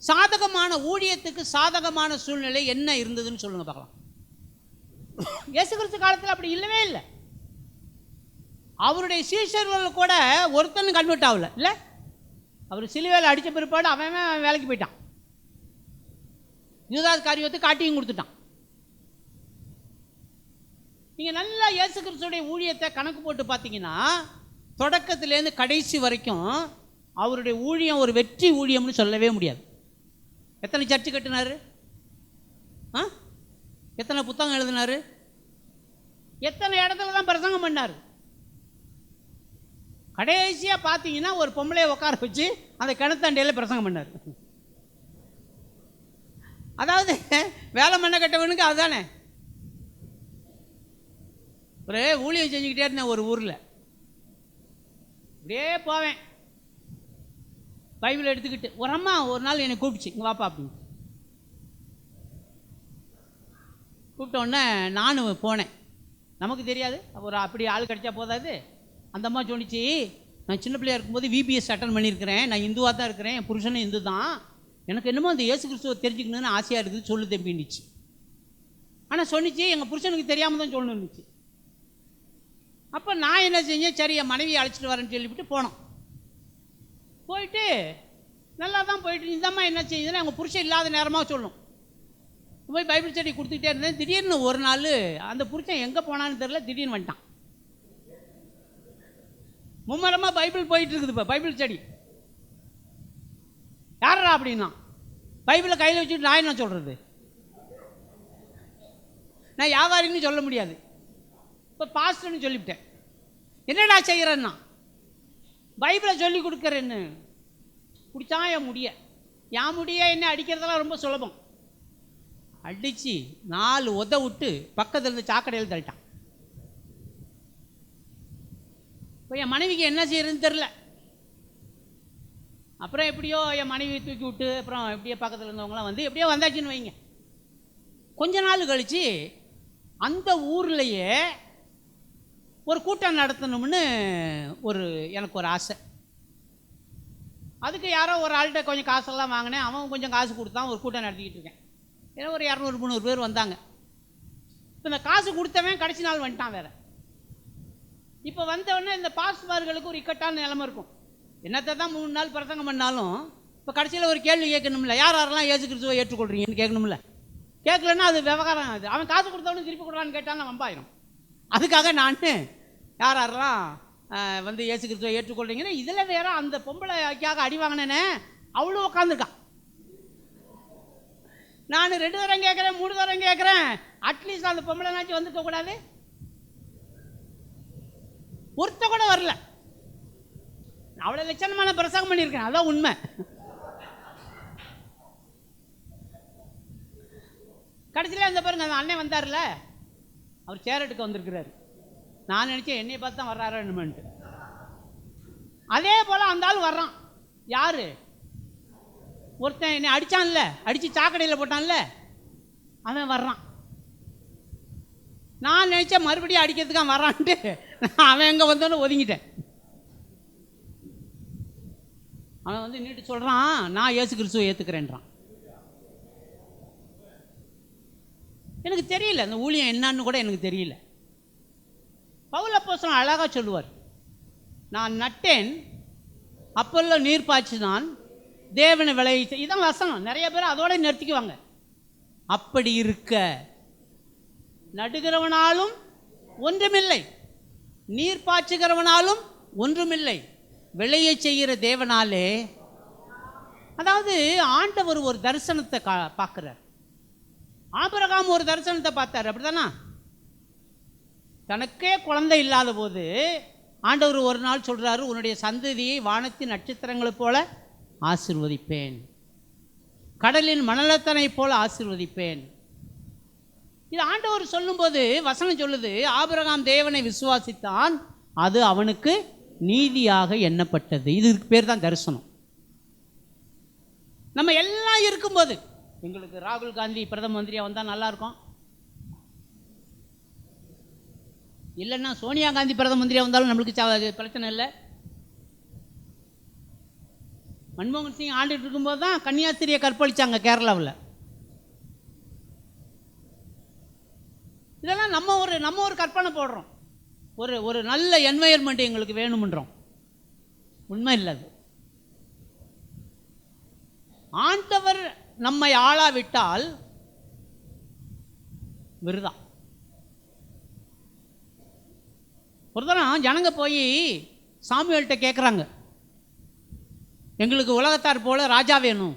சாதகமான ஊழியத்துக்கு சாதகமான சூழ்நிலை என்ன இருந்ததுன்னு சொல்லுங்க பார்க்கலாம். இயேசு கிறிஸ்து காலத்தில் அப்படி இல்லவே இல்லை. அவருடைய சீஷர்கள் கூட ஒருத்தனும் கன்வெர்ட் ஆகல இல்லை. அவர் சிலுவையில் அடித்த பிற்பாடு அவன் வேலைக்கு போயிட்டான். யூதாஸ் காரியத்தை காட்டியும் கொடுத்துட்டான். நீங்கள் நல்லா இயேசு கிறிஸ்துடைய ஊழியத்தை கணக்கு போட்டு பார்த்தீங்கன்னா தொடக்கத்திலேருந்து கடைசி வரைக்கும் அவருடைய ஊழியம் ஒரு வெற்றி ஊழியம்னு சொல்லவே முடியாது. எத்தனை சர்ச்சு கட்டினார், எத்தனை புத்தகம் எழுதினார், எத்தனை இடத்துல தான் பிரசங்கம் பண்ணார். கடைசியாக பார்த்தீங்கன்னா ஒரு பொம்பளையை உட்கார வச்சு அந்த கிணத்தாண்டியில் பிரசங்கம் பண்ணார். அதாவது வேலை மண்ணை கட்டவனுக்கு அதுதானே. ஒரு ஊழியம் செஞ்சுக்கிட்டே இருந்தேன் ஒரு ஊரில். அப்படியே போவேன் பைபிள் எடுத்துக்கிட்டு. ஒரு அம்மா ஒரு நாள் என்னை கூப்பிடுச்சு, இங்கே வாப்பா அப்படின்னு கூப்பிட்டோடனே நானும் போனேன். நமக்கு தெரியாது, ஒரு அப்படி ஆள் கிடைச்சா போதாது. அந்த அம்மா சொன்னிச்சு, நான் சின்ன பிள்ளையா இருக்கும்போது விபிஎஸ் அட்டன் பண்ணியிருக்கிறேன், நான் இந்துவாக தான் இருக்கிறேன், என் புருஷனும் இந்து தான், எனக்கு என்னமோ அந்த இயேசு கிறிஸ்துவை தெரிஞ்சுக்கணுன்னு ஆசையாக இருக்குது, சொல்லு தம்பின்னுச்சு. ஆனால் சொன்னிச்சு எங்கள் புருஷனுக்கு தெரியாமல் தான் சொல்லணுன்னுச்சு. அப்போ நான் என்ன செஞ்சேன், சரி என் மனைவியை அழைச்சிட்டு வரேன்னு சொல்லிவிட்டு போனோம். போயிட்டு நல்லா தான் போயிட்டு இந்த அம்மா என்ன செய்யுதுன்னா எங்கள் புருஷன் இல்லாத நேரமாக சொல்லும். போய் பைபிள் ஸ்டடி கொடுத்துக்கிட்டே இருந்தேன். திடீர்னு ஒரு நாள் அந்த புருஷன் எங்கே போனான்னு தெரியல, திடீர்னு வந்துட்டான். மும்மரமாக பைபிள் போயிட்டு இருக்குது. இப்போ பைபிள் ஸ்டடி யாரா அப்படின்னா பைபிளை கையில் வச்சுட்டு நான் என்ன சொல்கிறது, நான் வியாபாரின்னு சொல்ல முடியாது, இப்போ பாஸ்டர்னு சொல்லிவிட்டேன். என்னடா செய்கிறேன்னா பைபிளை சொல்லி கொடுக்குறேன்னு பிடிச்சான். என் முடிய என்ன அடிக்கிறதெல்லாம் ரொம்ப சுலபம். அடித்து 4 உத விட்டு பக்கத்தில் இருந்து சாக்கடையில் தள்ளிட்டான். இப்போ என் மனைவிக்கு என்ன செய்யறதுன்னு தெரில. அப்புறம் எப்படியோ என் மனைவியை தூக்கி விட்டு அப்புறம் எப்படியோ பக்கத்தில் இருந்தவங்களாம் வந்து எப்படியோ வந்தாச்சுன்னு வைங்க. கொஞ்ச நாள் கழித்து அந்த ஊர்லேயே ஒரு கூட்டம் நடத்தணும்னு எனக்கு ஒரு ஆசை. அதுக்கு யாரோ ஒரு ஆள்கிட்ட கொஞ்சம் காசெல்லாம் வாங்கினேன். அவன் கொஞ்சம் காசு கொடுத்தான். ஒரு கூட்டம் நடத்திக்கிட்டு இருக்கேன். ஏன்னா ஒரு 200-300 பேர் வந்தாங்க. இப்போ இந்த காசு கொடுத்தவன் கடைசி நாள் வந்துட்டான் வேறு. இப்போ வந்தவொடனே இந்த பாஸ்மார்களுக்கு ஒரு இக்கட்டான நிலைமை இருக்கும். என்னத்தை தான் 3 நாள் பிரசங்கம் பண்ணாலும் இப்போ கடைசியில் ஒரு கேள்வி கேட்கணும்ல, யாரெல்லாம் இயேசு கிறிஸ்துவை ஏற்றுக்கொள்கிறீங்கன்னு கேட்கணும்ல. கேட்கலன்னா அது விவகாரம். அது அவன் காசு கொடுத்தவனு திருப்பி கொடுறான்னு கேட்டாலும் வம்பாயிரும். அதுக்காக நான் யாரெல்லாம் வந்து இயேசு கிறிஸ்துவை ஏற்றுக்கொள்றீங்கன்னா, இதில் வேற அந்த பொம்பளைக்காக அடி வாங்கினேனே அவ்வளோ உட்காந்துருக்கான். நான் 2 தரம் கேட்குறேன், 3 தரம் கேட்குறேன். அட்லீஸ்ட் அந்த பொம்பளைனாச்சும் வந்துக்க கூடாது. ஒருத்த கூட வரல. அவ்வளோ லட்சணமான பிரசங்கம் பண்ணியிருக்கேன், அதான் உண்மை. கடைசியில் அந்த பாருங்க அந்த அண்ணன் வந்தார்ல, அவர் சேரட்டுக்கு வந்திருக்கிறாரு. நான் நினச்சேன் என்னையை பார்த்து தான் வர்றாரோ என்னமென்ட்டு. அதே போல் அந்த ஆள் வர்றான். யார்? ஒருத்தன் என்னை அடித்தான்ல, அடித்து சாக்கடையில் போட்டான்ல, அவன் வர்றான். நான் நினச்சேன் மறுபடியும் அடிக்கிறதுக்காக வர்றான்ட்டு அவன் எங்கே வந்தோன்னு ஒதுங்கிட்டேன். அவன் வந்து நீட்டு சொல்கிறான், நான் இயேசு கிறிஸ்துவை ஏற்றுக்கிறேன்றான். எனக்கு தெரியல அந்த ஊழியம் என்னன்னு கூட எனக்கு தெரியல. பவுல் அப்போஸ்தலன் அழகாக சொல்லுவார், நான் நட்டேன், அப்பல்ல நீர் பாய்ச்சினான், தேவனை விளைவித்த. இதான் வசனம். நிறைய பேர் அதோட நிறுத்திக்குவாங்க. அப்படி இருக்க நடுகிறவனாலும் ஒன்றுமில்லை, நீர் பாய்ச்சுகிறவனாலும் ஒன்றுமில்லை, விளைய செய்கிற தேவனாலே. அதாவது ஆண்டவர் ஒரு தரிசனத்தை பார்க்குறார். ஆபிரகாம் ஒரு தரிசனத்தை பார்த்தார், அப்படிதானா? தனக்கே குழந்தை இல்லாத போது ஆண்டவர் ஒரு நாள் சொல்கிறாரு, உன்னுடைய சந்ததியை வானத்தின் நட்சத்திரங்களைப் போல ஆசீர்வதிப்பேன், கடலின் மணலத்தனை போல ஆசீர்வதிப்பேன். இது ஆண்டவர் சொல்லும்போது வசனம் சொல்லுது, ஆபிரகாம் தேவனை விசுவாசித்தான், அது அவனுக்கு நீதியாக எண்ணப்பட்டது. இதுக்கு பேர் தான் தரிசனம். நம்ம எல்லாம் இருக்கும்போது எங்களுக்கு ராகுல் காந்தி பிரதம மந்திரியாக வந்தால் நல்லாயிருக்கும், இல்லைன்னா சோனியா காந்தி பிரதம மந்திரியாக வந்தாலும் நம்மளுக்கு பிரச்சனை இல்லை. மன்மோகன் சிங் ஆண்டுட்டு இருக்கும்போது தான் கன்னியாஸ்திரியை கற்பழித்தாங்க கேரளாவில். இதெல்லாம் நம்ம ஒரு கற்பனை போடுறோம், ஒரு நல்ல என்வாயர்மெண்ட் எங்களுக்கு வேணும்ன்றோம். உண்மை இல்லை. அது ஆண்டவர் நம்மை ஆளாவிட்டால் விருதா. ஒரு தரம் ஜனங்க போய் சாமுவேல்கிட்ட கேட்குறாங்க, எங்களுக்கு உலகத்தார் போல ராஜா வேணும்.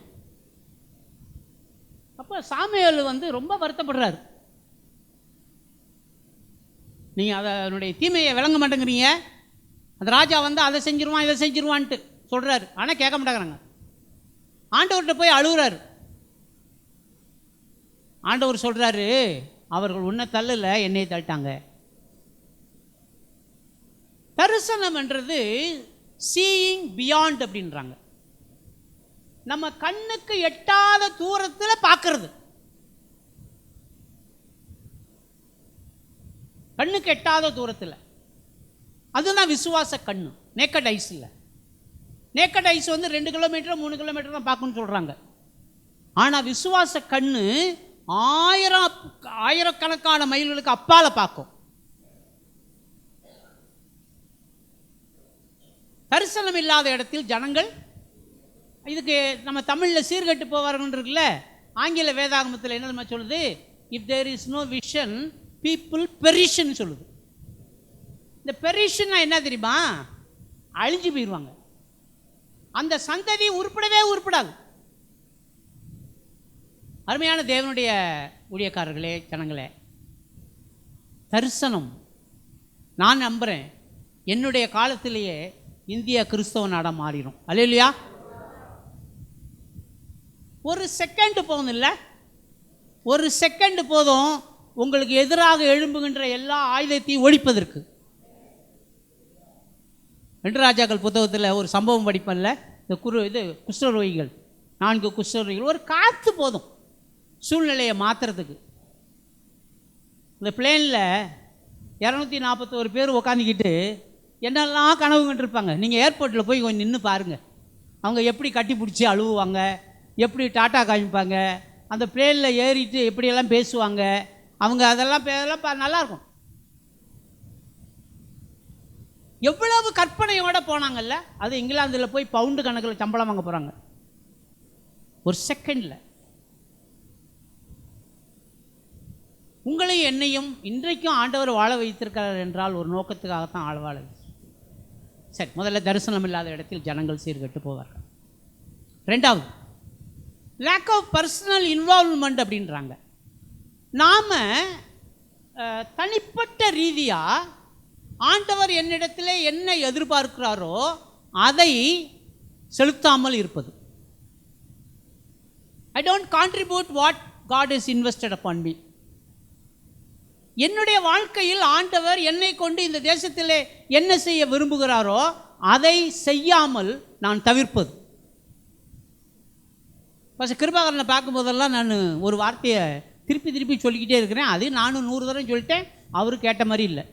அப்போ சாமுவேல் வந்து ரொம்ப வருத்தப்படுறாரு. நீங்கள் அதனுடைய தீமையை விளங்க மாட்டேங்கிறீங்க, அந்த ராஜா வந்து அதை செஞ்சிருவான் இதை செஞ்சிருவான்ட்டு சொல்கிறாரு. ஆனால் கேட்க மாட்டேங்கிறாங்க. ஆண்டவர்கிட்ட போய் அழுகுறாரு. ஆண்டவர் சொல்கிறாரு, அவர்கள் உன்னை தள்ளல, என்னையை தள்ளிட்டாங்க. தரிசனம்ன்றது சீயிங் பியாண்ட் அப்படின்றாங்க. நம்ம கண்ணுக்கு எட்டாத தூரத்தில் பார்க்கறது. கண்ணுக்கு எட்டாத தூரத்தில், அதுதான் விசுவாச கண்ணு. நேக்கட் ஐஸ் இல்லை. நேக்கட் ஐஸ் வந்து 2 கிலோமீட்டர் 3 கிலோமீட்டர் தான் பார்க்கணும்னு சொல்கிறாங்க. ஆனால் விசுவாச கண்ணு ஆயிரக்கணக்கான மைல்களுக்கு அப்பால பார்க்கும். தரிசனம் இல்லாத இடத்தில் ஜனங்கள், இதுக்கு நம்ம தமிழில் சீர்கட்டு போவார்கள் இருக்குல்ல, ஆங்கில வேதாகமத்தில் என்ன சொல்லுது, if there is no vision people perish சொல்லுது. இந்த பெரிஷன்னா என்ன தெரியுமா? அழிஞ்சு போயிடுவாங்க. அந்த சந்ததி உருப்படவே உருப்படாது. அருமையான தேவனுடைய ஊழியக்காரர்களே, ஜனங்களே, தரிசனம் நான் நம்புகிறேன் என்னுடைய காலத்திலேயே இந்திய கிறிஸ்தவ நாடாக மாறிடும். அல்லேலூயா. ஒரு செகண்ட் போதும் இல்லை, ஒரு செகண்ட் போதும் உங்களுக்கு எதிராக எழும்புகின்ற எல்லா ஆயுதத்தையும் ஒழிப்பதற்கு. 2 ராஜாக்கள் புத்தகத்தில் ஒரு சம்பவம் படிப்பல்ல, இந்த குஷ்டரோகிகள், 4 குஷ்டரோகிகள், ஒரு காற்று போதும் சூழ்நிலையை மாற்றுறதுக்கு. இந்த பிளேனில் 241 பேர் உக்காந்துக்கிட்டு என்னெல்லாம் கனவு கண்டிருப்பாங்க. நீங்கள் ஏர்போர்ட்டில் போய் கொஞ்சம் நின்று பாருங்கள். அவங்க எப்படி கட்டி பிடிச்சி அழுவுவாங்க, எப்படி டாட்டா காமிப்பாங்க, அந்த பிளேனில் ஏறிட்டு எப்படியெல்லாம் பேசுவாங்க. அவங்க அதெல்லாம் நல்லாயிருக்கும். எவ்வளவு கற்பனையோடு போனாங்கல்ல. அது இங்கிலாந்தில் போய் பவுண்டு கணக்கில் சம்பளம் வாங்க போகிறாங்க ஒரு செகண்டில். உங்களையும் என்னையும் இன்றைக்கும் ஆண்டவர் வாழ வைத்திருக்கிறார் என்றால் ஒரு நோக்கத்துக்காகத்தான் வாழ. சரி, முதல்ல தரிசனம் இல்லாத இடத்தில் ஜனங்கள் சீர்கட்டு போவார்கள். 2வது, லேக் ஆஃப் பர்சனல் இன்வால்வ்மெண்ட் அப்படின்றாங்க. நாம் தனிப்பட்ட ரீதியாக ஆண்டவர் என்னிடத்தில் என்ன எதிர்பார்க்கிறாரோ அதை செலுத்தாமல் இருப்பது. I don't contribute what God is invested upon me. என்னுடைய வாழ்க்கையில் ஆண்டவர் என்னை கொண்டு இந்த தேசத்திலே என்ன செய்ய விரும்புகிறாரோ அதை செய்யாமல் நான் தவிர்ப்பது. கிருபாகரனை பார்க்கும்போதெல்லாம் நான் ஒரு வார்த்தையை திருப்பி சொல்லிக்கிட்டே இருக்கிறேன். அது நானும் 100 தடவை சொல்லிட்டேன், அவரு கேட்ட மாதிரி இல்லை.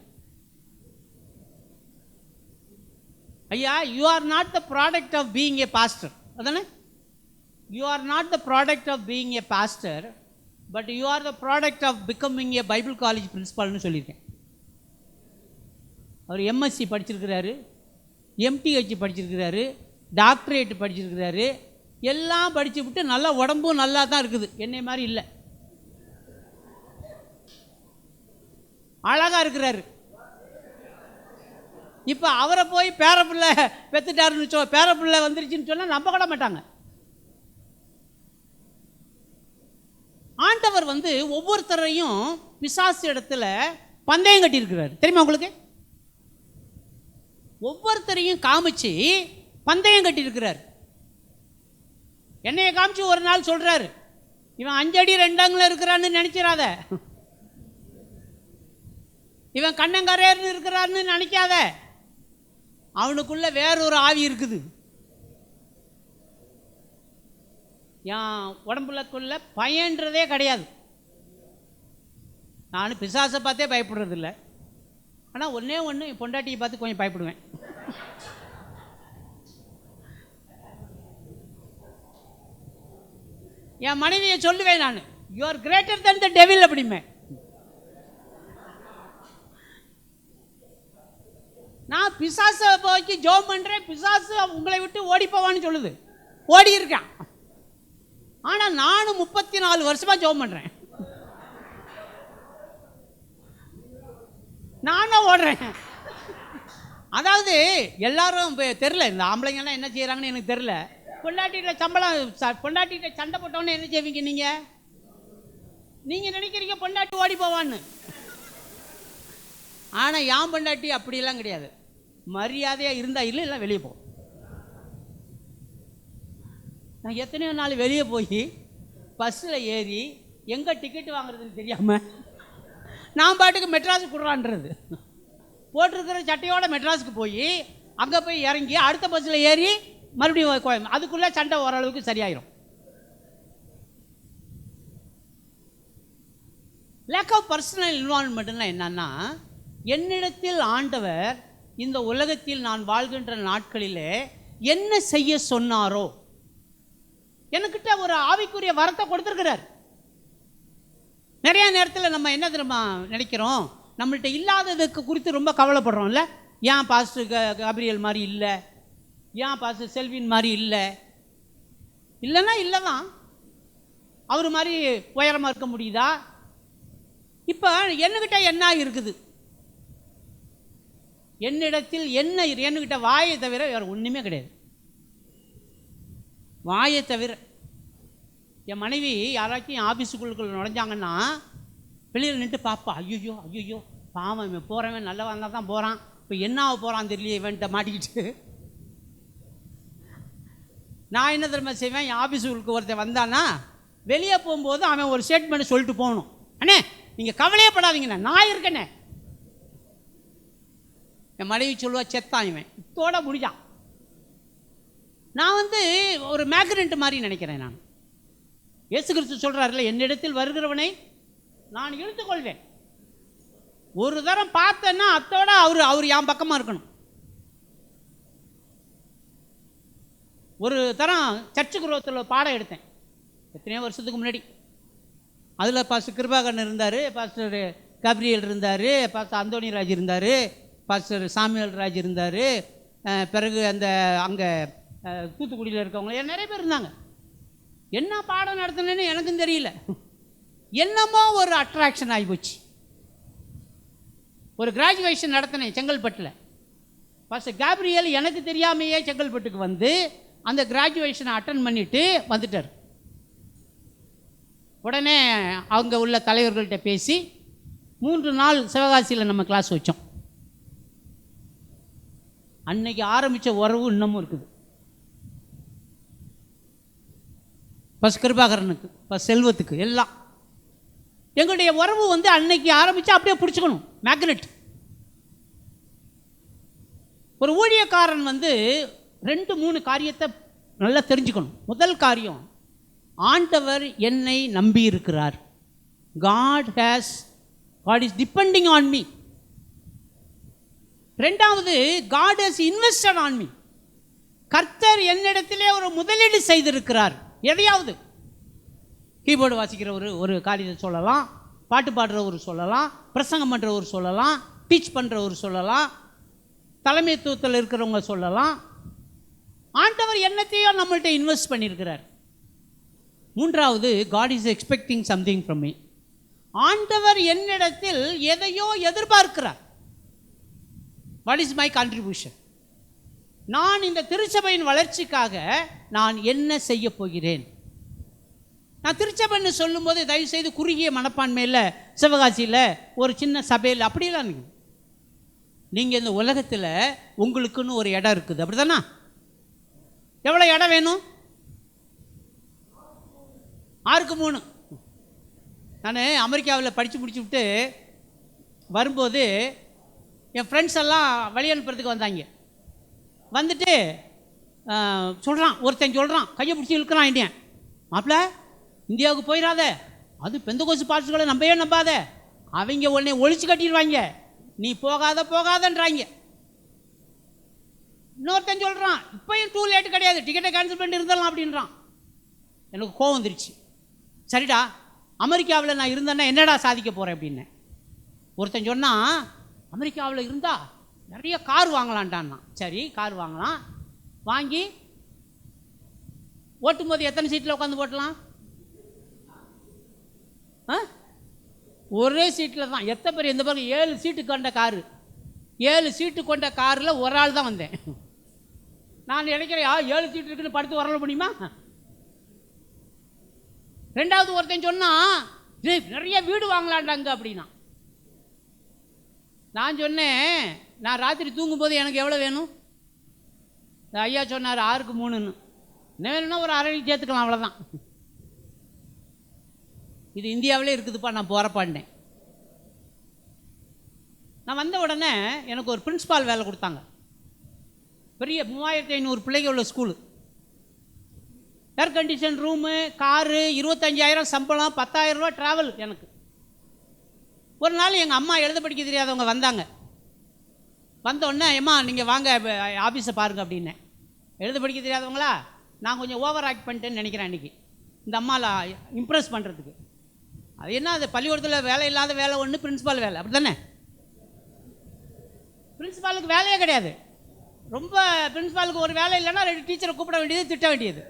ஐயா, you are not the product of being a pastor. அதானே? You are not the product of being a pastor, but you are the product of becoming a Bible college பிரின்சிபால்னு சொல்லியிருக்கேன். அவர் எம்எஸ்சி படிச்சிருக்கிறாரு, எம்டிஹெச் படிச்சிருக்கிறாரு, டாக்டரேட் படிச்சிருக்கிறாரு, எல்லாம் படித்து விட்டு நல்லா உடம்பும் நல்லா தான் இருக்குது. என்னை மாதிரி இல்லை, அழகாக இருக்கிறாரு. இப்போ அவரை போய் பேரப்பிள்ளை பெற்றுட்டாருன்னு பேரப்பிள்ளை வந்துருச்சுன்னு சொன்னால் நம்ப கூட மாட்டாங்க. ஆண்டவர் வந்து ஒவ்வொருத்தரையும் பிசாசு இடத்துல பந்தயம் கட்டியிருக்கிறார். தெரியுமா உங்களுக்கு? ஒவ்வொருத்தரையும் காமிச்சு பந்தயம் கட்டியிருக்கிறார். என்னைய காமிச்சு ஒரு நாள் சொல்றாரு, இவன் 5 அடி 2 அங்குலம் இருக்கிறான்னு நினைச்சிடாத, இவன் கண்ணங்கரையர்னு இருக்கிறான்னு நினைக்காத, அவனுக்குள்ள வேறொரு ஆவி இருக்குது. என் உடம்புலக்குள்ள பயன்றதே கிடையாது. நான் பிசாசை பார்த்தே பயப்படுறதில்லை. ஆனால் ஒன்றே ஒன்று, என் பொண்டாட்டியை பார்த்து கொஞ்சம் பயப்படுவேன். என் மனைவியை சொல்லுவேன் நான், you are greater than the devil அப்படிமே. நான் பிசாசை போய் ஜோம் பண்ணுறேன், பிசாசு உங்களை விட்டு ஓடி போவான்னு சொல்லுது, ஓடி இருக்கான். ஆனால் நானும் 34 வருஷமாக ஜோம் பண்ணுறேன், நானும் ஓடுறேன். அதாவது எல்லாரும் தெரில, இந்த ஆம்பளைங்கெல்லாம் என்ன செய்கிறாங்கன்னு எனக்கு தெரில. பொண்டாட்டிகிட்ட சண்டை போட்டோன்னு என்ன செய்வீங்க நீங்கள் நினைக்கிறீங்க பொண்டாட்டி ஓடி போவான்னு. ஆனால் யான் பொண்டாட்டி அப்படியெல்லாம் கிடையாது. மரியாதையாக இருந்தால் இல்லை வெளியே போ. நான் எத்தனையோ நாள் வெளியே போய் பஸ்ஸில் ஏறி எங்கே டிக்கெட் வாங்குறதுன்னு தெரியாமல் நான் பாட்டுக்கு மெட்ராஸுக்கு கொடுறான்றது, போட்டிருக்கிற சட்டையோட மெட்ராஸுக்கு போய் அங்கே போய் இறங்கி அடுத்த பஸ்ஸில் ஏறி மறுபடியும் அதுக்குள்ளே சண்டை ஓரளவுக்கு சரியாயிரும். லேக் ஆஃப் பர்சனல் இன்வால்வ்மெண்ட்னா என்னன்னா, என்னிடத்தில் ஆண்டவர் இந்த உலகத்தில் நான் வாழ்கின்ற நாட்களிலே என்ன செய்ய சொன்னாரோ, என்கிட்ட ஒரு ஆவிக்குரிய வரத்தை கொடுத்துருக்கிறார். நிறைய நேரத்தில் நம்ம என்ன தெரியுமா நினைக்கிறோம், நம்மள்கிட்ட இல்லாததுக்கு குறித்து ரொம்ப கவலைப்படுறோம்ல. ஏன் பாஸ்டர் காப்ரியல் மாதிரி இல்லை, ஏன் பாஸ்டர் செல்வின் மாதிரி இல்லைன்னா இல்லை தான், அவர் மாதிரி உயரமாக இருக்க முடியுதா? இப்போ என்னகிட்ட என்ன இருக்குது, என்னிடத்தில் என்ன, என்கிட்ட வாயை தவிர வேறு ஒன்றுமே கிடையாது. வாயை தவிர என் மனைவி யாராச்சும் என் ஆஃபீஸுக்குள்ள நுழைஞ்சாங்கன்னா வெளியில் நின்று பார்ப்பா, ஐயோ ஐயோ பாவம் இவன் போகிறவன் நல்லவன் இருந்தால் தான் போகிறான், இப்போ என்ன ஆக போகிறான் தெரியல இவன்கிட்ட மாட்டிக்கிட்டு. நான் என்ன தெரியுமா செய்வேன், என் ஆஃபீஸுக்கு ஒருத்தர் வந்தான்னா வெளியே போகும்போது அவன் ஒரு ஸ்டேட்மெண்ட் சொல்லிட்டு போகணும். அண்ணே நீங்கள் கவலையப்படாதீங்கண்ணே, நான் இருக்கண்ணே. என் மனைவி சொல்லுவா, செத்தான் இவன், இத்தோட முடிஞ்சான். நான் ஒரு மேக்னெட் மாதிரி நினைக்கிறேன். நான் இயேசு கிறிஸ்து சொல்கிறாருல்ல, என்னிடத்தில் வருகிறவனை நான் இழுத்துக்கொள்வேன். ஒரு தரம் பார்த்தேன்னா அத்தோட அவர் என் பக்கமாக இருக்கணும். ஒரு தரம் சர்ச்சு குரோத்தில் பாடம் எடுத்தேன் எத்தனையோ வருஷத்துக்கு முன்னாடி. அதில் பாஸ்டர் கிருபாகரன் இருந்தார், பாஸ்டர் காப்ரியல் இருந்தார், பாஸ்டர் அந்தோணிராஜ் இருந்தார், பாஸ்டர் சாமுவேல் ராஜ் இருந்தார், பிறகு அந்த அங்கே தூத்துக்குடியில் இருக்கவங்க நிறைய பேர் இருந்தாங்க. என்ன பாடம் நடத்தினேன்னு எனக்கும் தெரியல, என்னமோ ஒரு அட்ராக்ஷன் ஆகிப்போச்சு. ஒரு கிராஜுவேஷன் நடத்தினேன் செங்கல்பட்டில். பாஸ்டர் காப்ரியல் எனக்கு தெரியாமையே செங்கல்பட்டுக்கு வந்து அந்த கிராஜுவேஷனை அட்டன் பண்ணிவிட்டு வந்துட்டார். உடனே அவங்க உள்ள தலைவர்கள்ட்ட பேசி 3 நாள் சிவகாசியில் நம்ம கிளாஸ் வச்சோம். அன்னைக்கு ஆரம்பித்த உறவு இன்னமும் இருக்குது. பஸ் கிருபாகரனுக்கு, பஸ் செல்வத்துக்கு, எல்லாம் எங்களுடைய உறவு அன்னைக்கு ஆரம்பித்தா அப்படியே பிடிச்சிக்கணும், மேக்னெட். ஒரு ஊழியக்காரன் 2-3 காரியத்தை நல்லா தெரிஞ்சுக்கணும். முதல் காரியம், ஆண்டவர் என்னை நம்பி இருக்கிறார். God is depending on me. ரெண்டாவது, God has invested on me. கர்த்தர் என்னிடத்திலே ஒரு முதலீடு செய்திருக்கிறார். எதையாவது கீபோர்டு வாசிக்கிறவர் ஒரு காரியத்தை சொல்லலாம், பாட்டு பாடுறவர் சொல்லலாம், பிரசங்கம் பண்ணுறவர் சொல்லலாம், டீச் பண்ணுறவர் சொல்லலாம், தலைமைத்துவத்தில் இருக்கிறவங்க சொல்லலாம். ஆண்டவர் என்னத்தையும் நம்மள்கிட்ட இன்வெஸ்ட் பண்ணியிருக்கிறார். மூன்றாவது, God is expecting something from me. ஆண்டவர் என்னிடத்தில் எதையோ எதிர்பார்க்கிறார். What is my contribution? நான் இந்த திருச்சபையின் வளர்ச்சிக்காக நான் என்ன செய்ய போகிறேன்? நான் திருச்சபைன்னு சொல்லும்போது தயவுசெய்து குறுகிய மனப்பான்மையில் சிவகாசியில் ஒரு சின்ன சபையில் அப்படிலாம் நீங்கள் இந்த உலகத்தில் உங்களுக்குன்னு ஒரு இடம் இருக்குது, அப்படி தானே? எவ்வளோ இடம் வேணும்? 6க்கு 3. நான் அமெரிக்காவில் படித்து முடிச்சு விட்டு வரும்போது என் ஃப்ரெண்ட்ஸ் எல்லாம் வழி அனுப்புறதுக்கு வந்தாங்க. வந்துட்டு ஒருத்தன் சொல்கிறான், கையை பிடிச்சி இழுக்கிறான் இந்தியன், மாப்பிள்ள இந்தியாவுக்கு போயிடாத, அது பெந்தகோஸ்து பாஸ்டர்களை நம்பாத, அவங்க உடனே ஒழிச்சு கட்டிடுவாங்க, நீ போகாதன்றாங்க. இன்னொருத்தன் சொல்கிறான், இப்போயும் டூ லேட் கிடையாது, டிக்கெட்டை கேன்சல் பண்ணிட்டு இருந்தலாம் அப்படின்றான். எனக்கு கோவம் வந்துருச்சு. சரிடா, அமெரிக்காவில் நான் இருந்தேன்னா என்னடா சாதிக்க போகிறேன் அப்படின்னு. ஒருத்தன் சொன்னால், அமெரிக்காவில் இருந்தால் நிறைய கார் வாங்கலான்ட்டான்னா. சரி, கார் வாங்கலாம். வாங்கி ஓட்டும்போது எத்தனை சீட்டில் உட்காந்து போட்டலாம்? ஒரே சீட்டில் தான். எத்தனை பேர்? எந்த பேருக்கு 7 சீட்டு கண்ட காரு, 7 சீட்டு கொண்ட காரில் ஒரு ஆள் தான் வந்தேன். நான் நினைக்கிறேன் 7 சீட்டு இருக்குன்னு படுத்து வரல முடியுமா? ரெண்டாவது ஒருத்தன் சொன்னான், நிறைய வீடு வாங்கலாண்டாங்க அப்படின்னா. நான் சொன்னேன், நான் ராத்திரி தூங்கும்போது எனக்கு எவ்வளோ வேணும்? ஐயா சொன்னார் 6க்கு 3ன்னு. என்ன வேணும்னா ஒரு அரை சேர்த்துக்கலாம், அவ்வளோதான். இது இந்தியாவிலே இருக்குதுப்பா, நான் போகிறப்பான்னேன். நான் வந்த உடனே எனக்கு ஒரு பிரின்ஸ்பால் வேலை கொடுத்தாங்க. பெரிய 3500 பிள்ளைங்க உள்ள school, air condition room, car, 25,000 சம்பளம், 10,000 ரூபா ட்ராவல். எனக்கு ஒரு நாள் எங்கள் அம்மா எழுத படிக்க தெரியாதவங்க வந்தாங்க. வந்தோடனே, ஏம்மா நீங்கள் வாங்க ஆஃபீஸை பாருங்க அப்படின்னேன். எழுத படிக்க தெரியாதவங்களா? நான் கொஞ்சம் ஓவர் ஆக்ட் பண்ணிட்டேன்னு நினைக்கிறேன் அன்றைக்கி, இந்த அம்மாவில் இம்ப்ரெஸ் பண்ணுறதுக்கு. அது என்ன, அது பள்ளிக்கூடத்தில் வேலை இல்லாத வேலை ஒன்று, பிரின்ஸிபால் வேலை, அப்படி தானே? பிரின்ஸிபாலுக்கு வேலையே கிடையாது. ரொம்ப பிரின்ஸிபாலுக்கு ஒரு வேலை இல்லைன்னா 2 டீச்சரை கூப்பிட வேண்டியது, திட்ட வேண்டியது.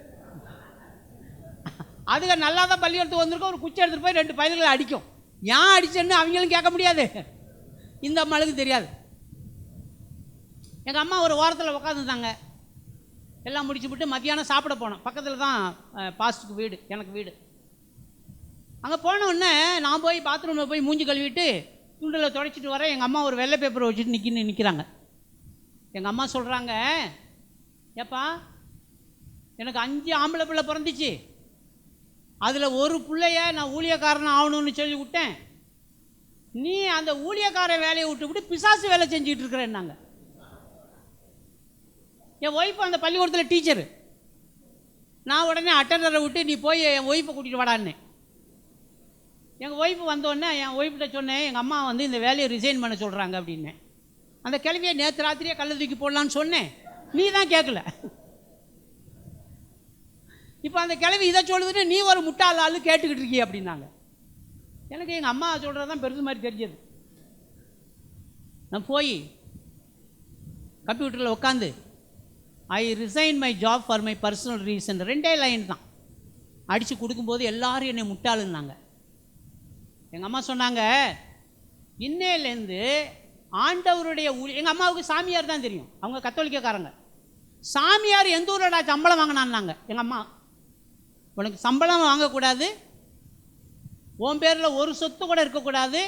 அதுக்கு நல்லா தான் பள்ளிக்கூடத்துக்கு வந்திருக்கோம், ஒரு குச்சி எடுத்துகிட்டு போய் 2 பயல்களை அடிக்கும். ஏன் அடிச்சேன்னு அவங்களும் கேட்க முடியாது, இந்த அம்மாளுக்கு தெரியாது. எங்கள் அம்மா ஒரு ஓரத்தில் உட்காந்துருந்தாங்க. எல்லாம் முடிச்சு விட்டு மத்தியானம் சாப்பிட போனோம். பக்கத்தில் தான் பாஸ்ட்டுக்கு வீடு, எனக்கு வீடு. அங்கே போனோடனே நான் போய் பாத்ரூமில் போய் மூஞ்சி கழுவிட்டு துண்டில் துடைச்சிட்டு வரேன். எங்கள் அம்மா ஒரு வெள்ளை பேப்பரை வச்சுட்டு நிற்கிறாங்க. எங்கள் அம்மா சொல்கிறாங்க, ஏப்பா எனக்கு 5 ஆம்பளை பிள்ளை பிறந்துச்சு, அதில் ஒரு பிள்ளைய நான் ஊழியக்காரன் ஆகணும்னு சொல்லி விட்டேன். நீ அந்த ஊழியக்கார வேலையை விட்டு பிசாசு வேலை செஞ்சுக்கிட்டு இருக்கிறேன்னாங்க. என் ஒய்ஃப் அந்த பள்ளிக்கூடத்தில் டீச்சரு. நான் உடனே அட்டண்டரை விட்டு நீ போய் என் ஒய்ஃபை கூட்டிகிட்டு வாடான்னு. எங்கள் ஒய்ஃபு வந்தோடனே என் ஒய்ஃப்கிட்ட சொன்னேன், எங்கள் அம்மா வந்து இந்த வேலையை ரிசைன் பண்ண சொல்கிறாங்க அப்படின்னேன். அந்த கிழவியை நேற்று ராத்திரியே கல்லை தூக்கி போடலான்னு சொன்னேன், நீ தான் கேட்கல. இப்போ அந்த கிழவி இதை சொல்லுதுன்னு நீ ஒரு முட்டாள் ஆளு கேட்டுக்கிட்டு இருக்கீ அப்படின்னாங்க. எனக்கு எங்கள் அம்மா சொல்கிறது தான் பெருசு மாதிரி தெரிஞ்சது. நான் போய் கம்ப்யூட்டரில் உட்காந்து ஐ resign my job for my personal reason 2 line தான் அடித்து கொடுக்கும்போது எல்லாரும் என்னை முட்டாளுன்னாங்க. எங்கள் அம்மா சொன்னாங்க, இன்னையிலேருந்து ஆண்டவருடைய எங்கள் அம்மாவுக்கு சாமியார் தான் தெரியும், அவங்க கத்தோலிக்கக்காரங்க. சாமியார் எந்த ஊரோட சம்பளம் வாங்கினான்னாங்க. எங்கள் அம்மா, உனக்கு சம்பளம் வாங்கக்கூடாது, உன் பேரில் ஒரு சொத்து கூட இருக்கக்கூடாது,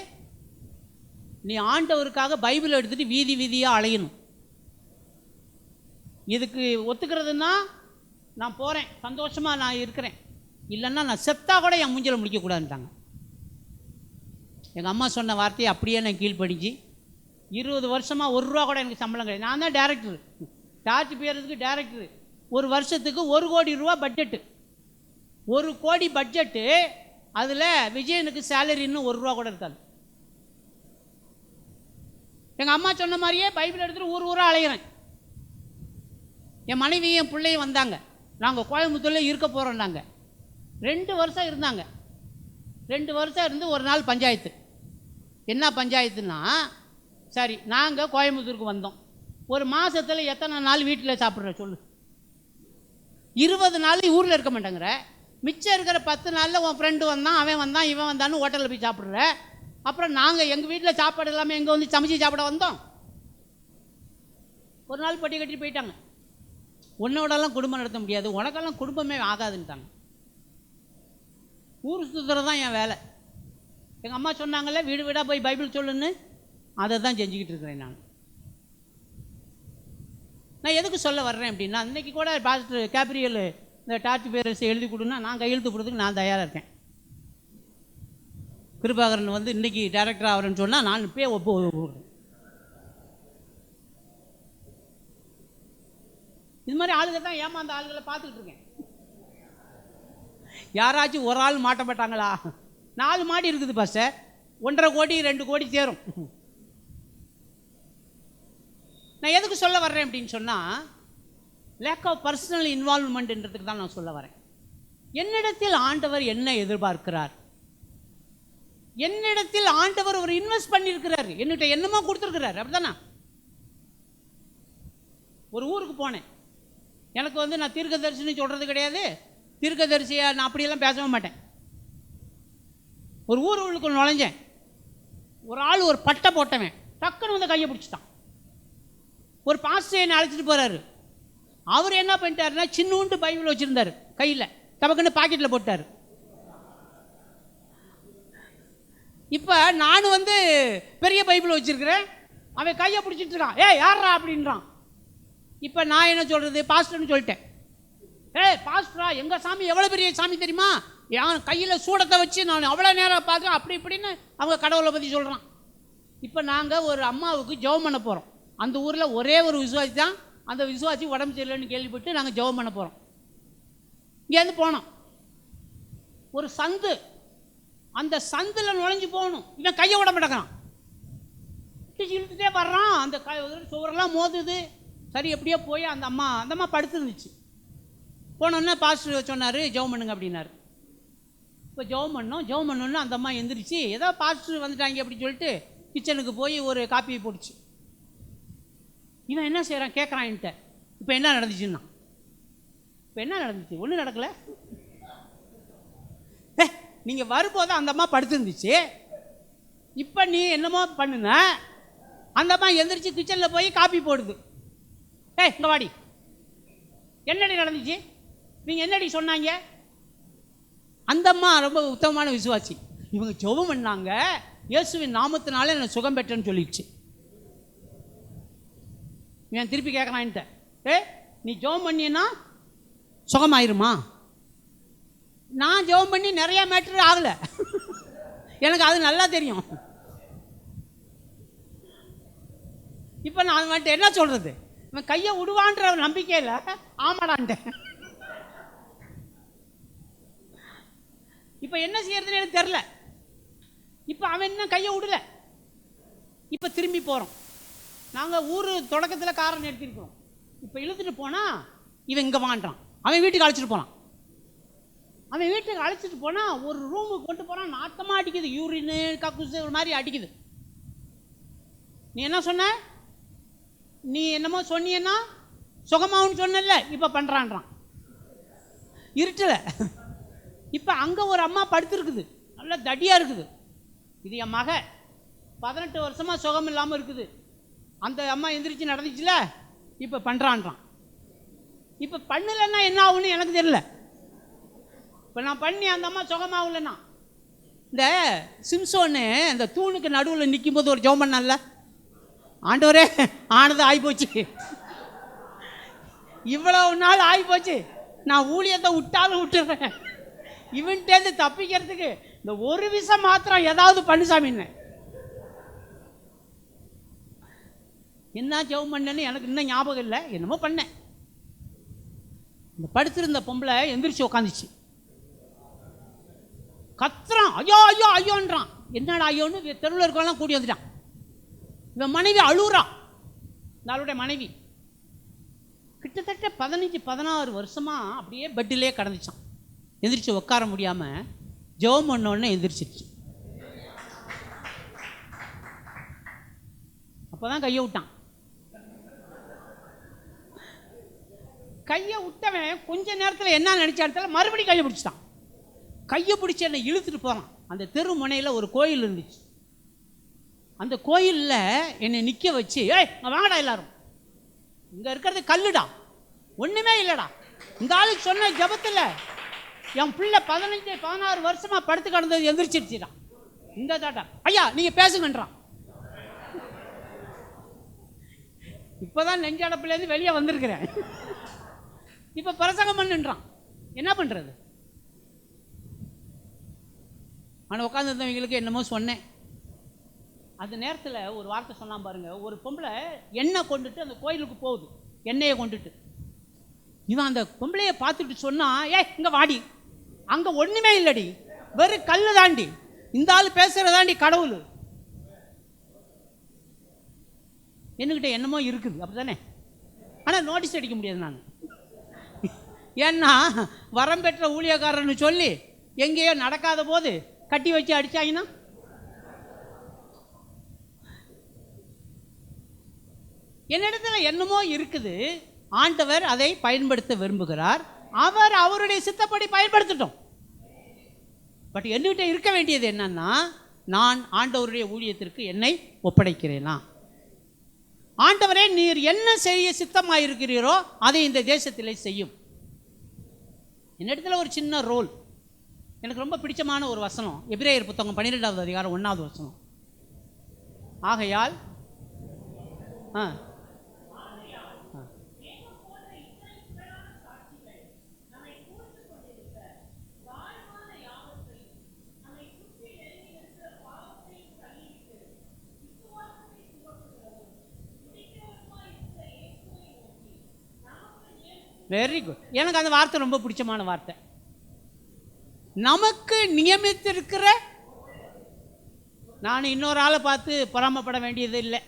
நீ ஆண்டவருக்காக பைபிள் எடுத்துகிட்டு வீதி வீதியாக அலையணும். இதுக்கு ஒத்துக்கிறதுன்னா நான் போகிறேன், சந்தோஷமாக நான் இருக்கிறேன், இல்லைன்னா நான் செத்தா கூட என் மூஞ்சில் முடிக்கக்கூடாதுன்ட்டாங்க. எங்கள் அம்மா சொன்ன வார்த்தையை அப்படியே நான் கீழ்ப்படிஞ்சு 20 வருஷமாக 1 ரூபா கூட எனக்கு சம்பளம் கிடையாது. நான் தான் டேரக்டரு, டார்ச் பேரதுக்கு டேரக்டரு. ஒரு வருஷத்துக்கு 1 கோடி ரூபா பட்ஜெட்டு, 1 கோடி பட்ஜெட்டு. அதில் விஜயனுக்கு சேலரின்னு 1 ரூபா கூட இருக்காது. எங்கள் அம்மா சொன்ன மாதிரியே பைபிள் எடுத்துகிட்டு ஊர் ஊராக அலைகிறேன். என் மனைவியும் என் பிள்ளையும் வந்தாங்க. நாங்கள் கோயம்புத்தூரில் இருக்க போகிறோம். நாங்கள் 2 வருஷம் இருந்தாங்க. 2 வருஷம் இருந்து ஒரு நாள் பஞ்சாயத்து. என்ன பஞ்சாயத்துன்னா, சரி நாங்கள் கோயம்புத்தூருக்கு வந்தோம், ஒரு மாதத்தில் எத்தனை நாள் வீட்டில் சாப்பிட்ற சொல்லு? 20 நாள் ஊரில் இருக்க மாட்டேங்கிற, மிச்சம் இருக்கிற 10 நாளில் உன் ஃப்ரெண்டு வந்தான், அவன் வந்தான், இவன் வந்தான்னு ஹோட்டலில் போய் சாப்பிட்ற. அப்புறம் நாங்கள் எங்கள் வீட்டில் சாப்பாடு இல்லாமல் எங்கே வந்து சமைச்சு சாப்பிட வந்தோம்? ஒரு நாள் பட்டி கட்டி போயிட்டாங்க. உன்னோடலாம் குடும்பம் நடத்த முடியாது, உனக்கெல்லாம் குடும்பமே ஆகாதுன்ட்டாங்க. ஊர் சுற்றுறது தான் என் வேலை. எங்கள் அம்மா சொன்னாங்கல்ல, வீடு வீடாக போய் பைபிள் சொல்லுன்னு, அதை தான் செஞ்சுக்கிட்டு இருக்கிறேன் நான். நான் எதுக்கு சொல்ல வர்றேன் அப்படின்னா, இன்றைக்கி கூட பாஸ்டர் கேப்ரியல் இந்த டார்ச் பேரஸை எழுதி கொடுன்னா நான் கையெழுத்து கொடுறதுக்கு நான் தயாராக இருக்கேன். கிருபாகரன் வந்து இன்றைக்கி டைரக்டர் ஆகிறேன்னு சொன்னால் நான் இப்போயே ஒப்புக்கிறேன். இது மாதிரி ஆளுங்க தான் ஏமாந்த ஆளுகளை பார்த்துக்கிட்டு இருக்கேன். யாராச்சும் ஒரு ஆள் மாட்ட மாட்டாங்களா? 4 மாடி இருக்குது பாஸ்டர், 1.5 கோடி 2 கோடி சேரும். நான் எதுக்கு சொல்ல வர்றேன் அப்படின்னு சொன்னால், லேக் ஆஃப் பர்சனல் இன்வால்வ்மெண்ட்ன்றதுக்கு தான் நான் சொல்ல வரேன். என்னிடத்தில் ஆண்டவர் என்ன எதிர்பார்க்கிறார்? என்னிடத்தில் ஆண்டவர் ஒரு இன்வெஸ்ட் பண்ணியிருக்கிறார், என்னிட்ட என்னமோ கொடுத்துருக்கிறார், அப்படிதானா? ஒரு ஊருக்கு போனேன். எனக்கு வந்து நான் தீர்க்கதரிசின்னு சொல்கிறது கிடையாது, தீர்க்கதரிசியை நான் அப்படியெல்லாம் பேசவே மாட்டேன். ஒரு ஊருக்குள்ள நுழைஞ்சேன். ஒரு ஆள் ஒரு பட்டை போட்டவன் டக்குன்னு வந்து கையை பிடிச்சிட்டான். ஒரு பாஸ்டர் என்னை அழைச்சிட்டு போகிறாரு. அவர் என்ன பண்ணிட்டாருன்னா சின்னூண்டு பைபிள் வச்சுருந்தார் கையில், டபக்குன்னு பாக்கெட்டில் போட்டார். இப்போ நானும் பெரிய பைபிள் வச்சுருக்கிறேன், அவன் கையை பிடிச்சிட்டு இருக்கான். யாரா அப்படின்றான். இப்போ நான் என்ன சொல்கிறது, பாஸ்டர்னு சொல்லிட்டேன். பாஸ்டரா, எங்கள் சாமி எவ்வளோ பெரிய சாமி தெரியுமா, என் கையில் சூடத்தை வச்சு நான் அவ்வளோ நேரம் பார்க்குறேன் அப்படி இப்படின்னு அவங்க கடவுளை பற்றி சொல்கிறான். இப்போ நாங்கள் ஒரு அம்மாவுக்கு ஜெபம் பண்ண போகிறோம். அந்த ஊரில் ஒரே ஒரு விசுவாசி தான். அந்த விசுவாசி உடம்பு சரியில்லைன்னு கேள்விப்பட்டு நாங்கள் ஜெபம் பண்ண போகிறோம். இங்கேருந்து போனோம், ஒரு சந்து, அந்த சந்தில் நுழைஞ்சு போகணும். இவன் கையை விட மாட்டேங்கிறான், இழுத்துட்டே வர்றான். அந்த சுவரெல்லாம் மோதுது. சரி எப்படியோ போய் அந்த அம்மா படுத்துருந்துச்சு. போனோன்னே பாஸ்டர் சொன்னார் ஜெபம் பண்ணுங்க அப்படின்னாரு. இப்போ ஜெபம் பண்ணோன்னு அந்த அம்மா எந்திரிச்சு ஏதோ பாஸ்டர் வந்துட்டாங்க அப்படின்னு சொல்லிட்டு கிச்சனுக்கு போய் ஒரு காப்பியை போட்டுச்சு. இவன் என்ன செய்கிறான் கேட்குறான் என்கிட்ட, இப்போ என்ன நடந்துச்சுன்னா. இப்போ என்ன நடந்துச்சு, ஒன்றும் நடக்கலை. நீங்கள் வரும்போது அந்த அம்மா படுத்துருந்துச்சு, இப்போ நீ என்னமோ பண்ணுன. அந்த அம்மா எந்திரிச்சு கிச்சனில் போய் காப்பி போடுது. இங்கே வாடி, என்னடி நடந்துச்சு, நீங்கள் என்னடி சொன்னாங்க. அந்த அம்மா ரொம்ப உத்தமமான விசுவாசி. இவங்க ஜெபம் பண்ணாங்க, இயேசுவின் நாமத்தினால என்னை சுகம் பெற்றேன்னு சொல்லிடுச்சு. இவன் திருப்பி கேட்குறான்ட்ட, நீ ஜெபம் பண்ணினா சுகமாயிருமா. நான் ஜெபம் பண்ணி நிறையா மேட்ரு ஆகலை, எனக்கு அது நல்லா தெரியும். இப்போ நான் வந்துட்டு என்ன சொல்கிறது, இவன் கையை விடுவான்ற நம்பிக்கையில் ஆமாடான்ட்டேன். இப்போ என்ன செய்யறதுன்னு எனக்கு தெரில. இப்போ அவன் என்ன கையை விடல. இப்போ திரும்பி போகிறோம். நாங்கள் ஊர் தொடக்கத்தில் காரை நிறுத்திருக்கிறோம். இப்போ இழுத்துட்டு போனால் இவன் இங்கே வாண்டான். அவன் வீட்டுக்கு அழைச்சிட்டு போனான். அவன் வீட்டுக்கு அழைச்சிட்டு போனால் ஒரு ரூமுக்கு கொண்டு போகிறான். நாட்டமாக அடிக்குது, யூரின்னு கக்குசு ஒரு மாதிரி அடிக்குது. நீ என்ன சொன்ன, நீ என்னமோ சொன்னியன்னா சுகமாவுன்னு சொன்னல, இப்போ பண்ணுறான்றான் இருட்டில். இப்போ அங்கே ஒரு அம்மா படுத்துருக்குது, நல்லா தடியாக இருக்குது. இது என் மக 18 வருஷமாக சுகம் இல்லாமல் இருக்குது. அந்த அம்மா எந்திரிச்சு நடந்துச்சுல, இப்போ பண்ணுறான்றான். இப்போ பண்ணலைன்னா என்ன ஆகுன்னு எனக்கு தெரியல. இப்போ நான் பண்ணி அந்த அம்மா சுகமாகலன்னா, இந்த சிம்சோன்னு அந்த தூணுக்கு நடுவில் நிற்கும் போது ஒரு ஜெபம் பண்ணல, ஆண்டவரே ஆனது ஆகிப்போச்சு, இவ்வளவு நாள் ஆகிப்போச்சு, நான் ஊழியத்தை விட்டாலும் விட்டுறேன், இவன்ட்டேருந்து தப்பிக்கிறதுக்கு இந்த ஒரு விஷயம் மாத்திரம் ஏதாவது பண்ணுசாமின்னு. என்ன ஜெபம் பண்ணேன்னு எனக்கு இன்னும் ஞாபகம் இல்லை, என்னமோ பண்ணேன். இந்த படுத்திருந்த பொம்பளை எந்திரிச்சு உக்காந்துச்சு, கத்துறான், ஐயோ ஐயோ ஐயோன்றான். என்னடா ஐயோன்னு தெருவில் இருக்கவெல்லாம் கூடி வந்துட்டான். இவன் மனைவி அழுகுறான், அவளுடைய மனைவி. கிட்டத்தட்ட 15-16 வருஷமாக அப்படியே பெட்டிலே கடந்துச்சான். எந்திரிச்சு உட்கார முடியாமல் ஜெபம் பண்ணோடனே எந்திரிச்சிருச்சு. அப்போ தான் கையை விட்டான். கையை விட்டவன் கொஞ்ச நேரத்தில் என்ன நினச்ச இடத்துல மறுபடியும் கையை பிடிச்சிட்டான். கையை பிடிச்சி என்னை இழுத்துட்டு போகிறான். அந்த தெரு முனையில் ஒரு கோயில் இருந்துச்சு. அந்த கோயிலில் என்னை நிற்க வச்சு, வாங்கடா எல்லாரும், இங்கே இருக்கிறது கல்லுடா, ஒன்றுமே இல்லைடா. இந்த ஆளுக்கு சொன்ன ஜபத்தில் என் பிள்ளை 15-16 வருஷமாக படுத்து கிடந்தது எந்திரிச்சிருச்சுடா. இந்த தாட்டா ஐயா நீங்கள் பேசுங்கன்றான். இப்போ தான் நெஞ்சடப்புலேருந்து வெளியே வந்திருக்கிறேன். இப்போ பிரசங்கம் பண்ணுன்றான். என்ன பண்ணுறது? ஆனால் உட்காந்துருந்தவங்களுக்கு என்னமோ சொன்னேன். அந்த நேரத்தில் ஒரு வார்த்தை சொன்னான் பாருங்க. ஒரு பொம்பளை எண்ணெய் கொண்டுட்டு அந்த கோயிலுக்கு போகுது, எண்ணெயை கொண்டுட்டு. இவன் அந்த பொம்பளையை பார்த்துட்டு சொன்னா, இங்கே வாடி, அங்கே ஒன்றுமே இல்லடி, வெறும் கல்லு தாண்டி, இந்த ஆள் பேசுகிறதாண்டி கடவுள். என்கிட்ட என்னமோ இருக்குது அப்படி தானே, ஆனால் நோட்டீஸ் அடிக்க முடியாது நான். ஏன்னா வரம் பெற்ற ஊழியக்காரன்னு சொல்லி எங்கேயோ நடக்காத போது கட்டி வச்சு அடித்தாங்கன்னா, என்னிடத்துல என்னமோ இருக்குது, ஆண்டவர் அதை பயன்படுத்த விரும்புகிறார், அவர் அவருடைய சித்தப்படி பயன்படுத்தட்டும். பட் என்கிட்ட இருக்க வேண்டியது என்னன்னா, நான் ஆண்டவருடைய ஊழியத்திற்கு என்னை ஒப்படைக்கிறேனா? ஆண்டவரே நீர் என்ன செய்ய சித்தமாயிருக்கிறீரோ அதை இந்த தேசத்திலே செய்யும். என்னிடத்துல ஒரு சின்ன ரோல். எனக்கு ரொம்ப பிடிச்சமான ஒரு வசனம் எபிரேயர் புத்தகம் 12வது அதிகாரம் 1வது வசனம். ஆகையால் வெரி குட். எனக்கு அந்த வார்த்தை ரொம்ப பிடிச்சமான வார்த்தை. நமக்கு நியமித்திருக்கிற, நான் இன்னொரு ஆளை பார்த்து பொறாமப்பட வேண்டியது இல்லை.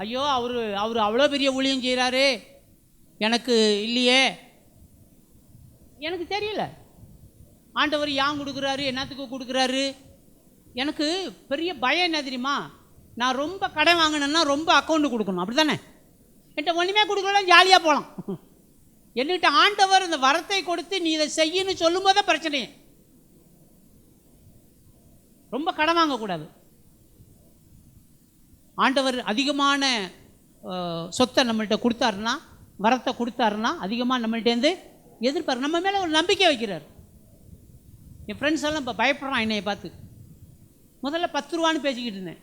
ஐயோ அவர் அவ்வளோ பெரிய ஊழியம் செய்கிறாரு, எனக்கு இல்லையே, எனக்கு தெரியல. ஆண்டவர் யான் கொடுக்குறாரு, என்னத்துக்கு கொடுக்குறாரு. எனக்கு பெரிய பயம் என்ன தெரியுமா, நான் ரொம்ப கடன் வாங்கினேன்னா ரொம்ப அக்கௌண்ட்டு கொடுக்கணும், அப்படி தானே? என்கிட்ட ஒன்றுமே கொடுக்கலாம், ஜாலியாக போகலாம். என்கிட்ட ஆண்டவர் இந்த வரத்தை கொடுத்து நீ இதை செய்யன்னு சொல்லும் போதே பிரச்சனையே. ரொம்ப கடன் வாங்கக்கூடாது. ஆண்டவர் அதிகமான சொத்தை நம்மள்கிட்ட கொடுத்தாருன்னா, வரத்தை கொடுத்தாருன்னா அதிகமாக நம்மள்டேருந்து எதிர்பார்க்க, நம்ம மேலே ஒரு நம்பிக்கை வைக்கிறார். என் ஃப்ரெண்ட்ஸ் எல்லாம் இப்போ பயப்படுறான் என்னையை பார்த்து. முதல்ல 10 ரூபான்னு பேசிக்கிட்டு இருந்தேன்.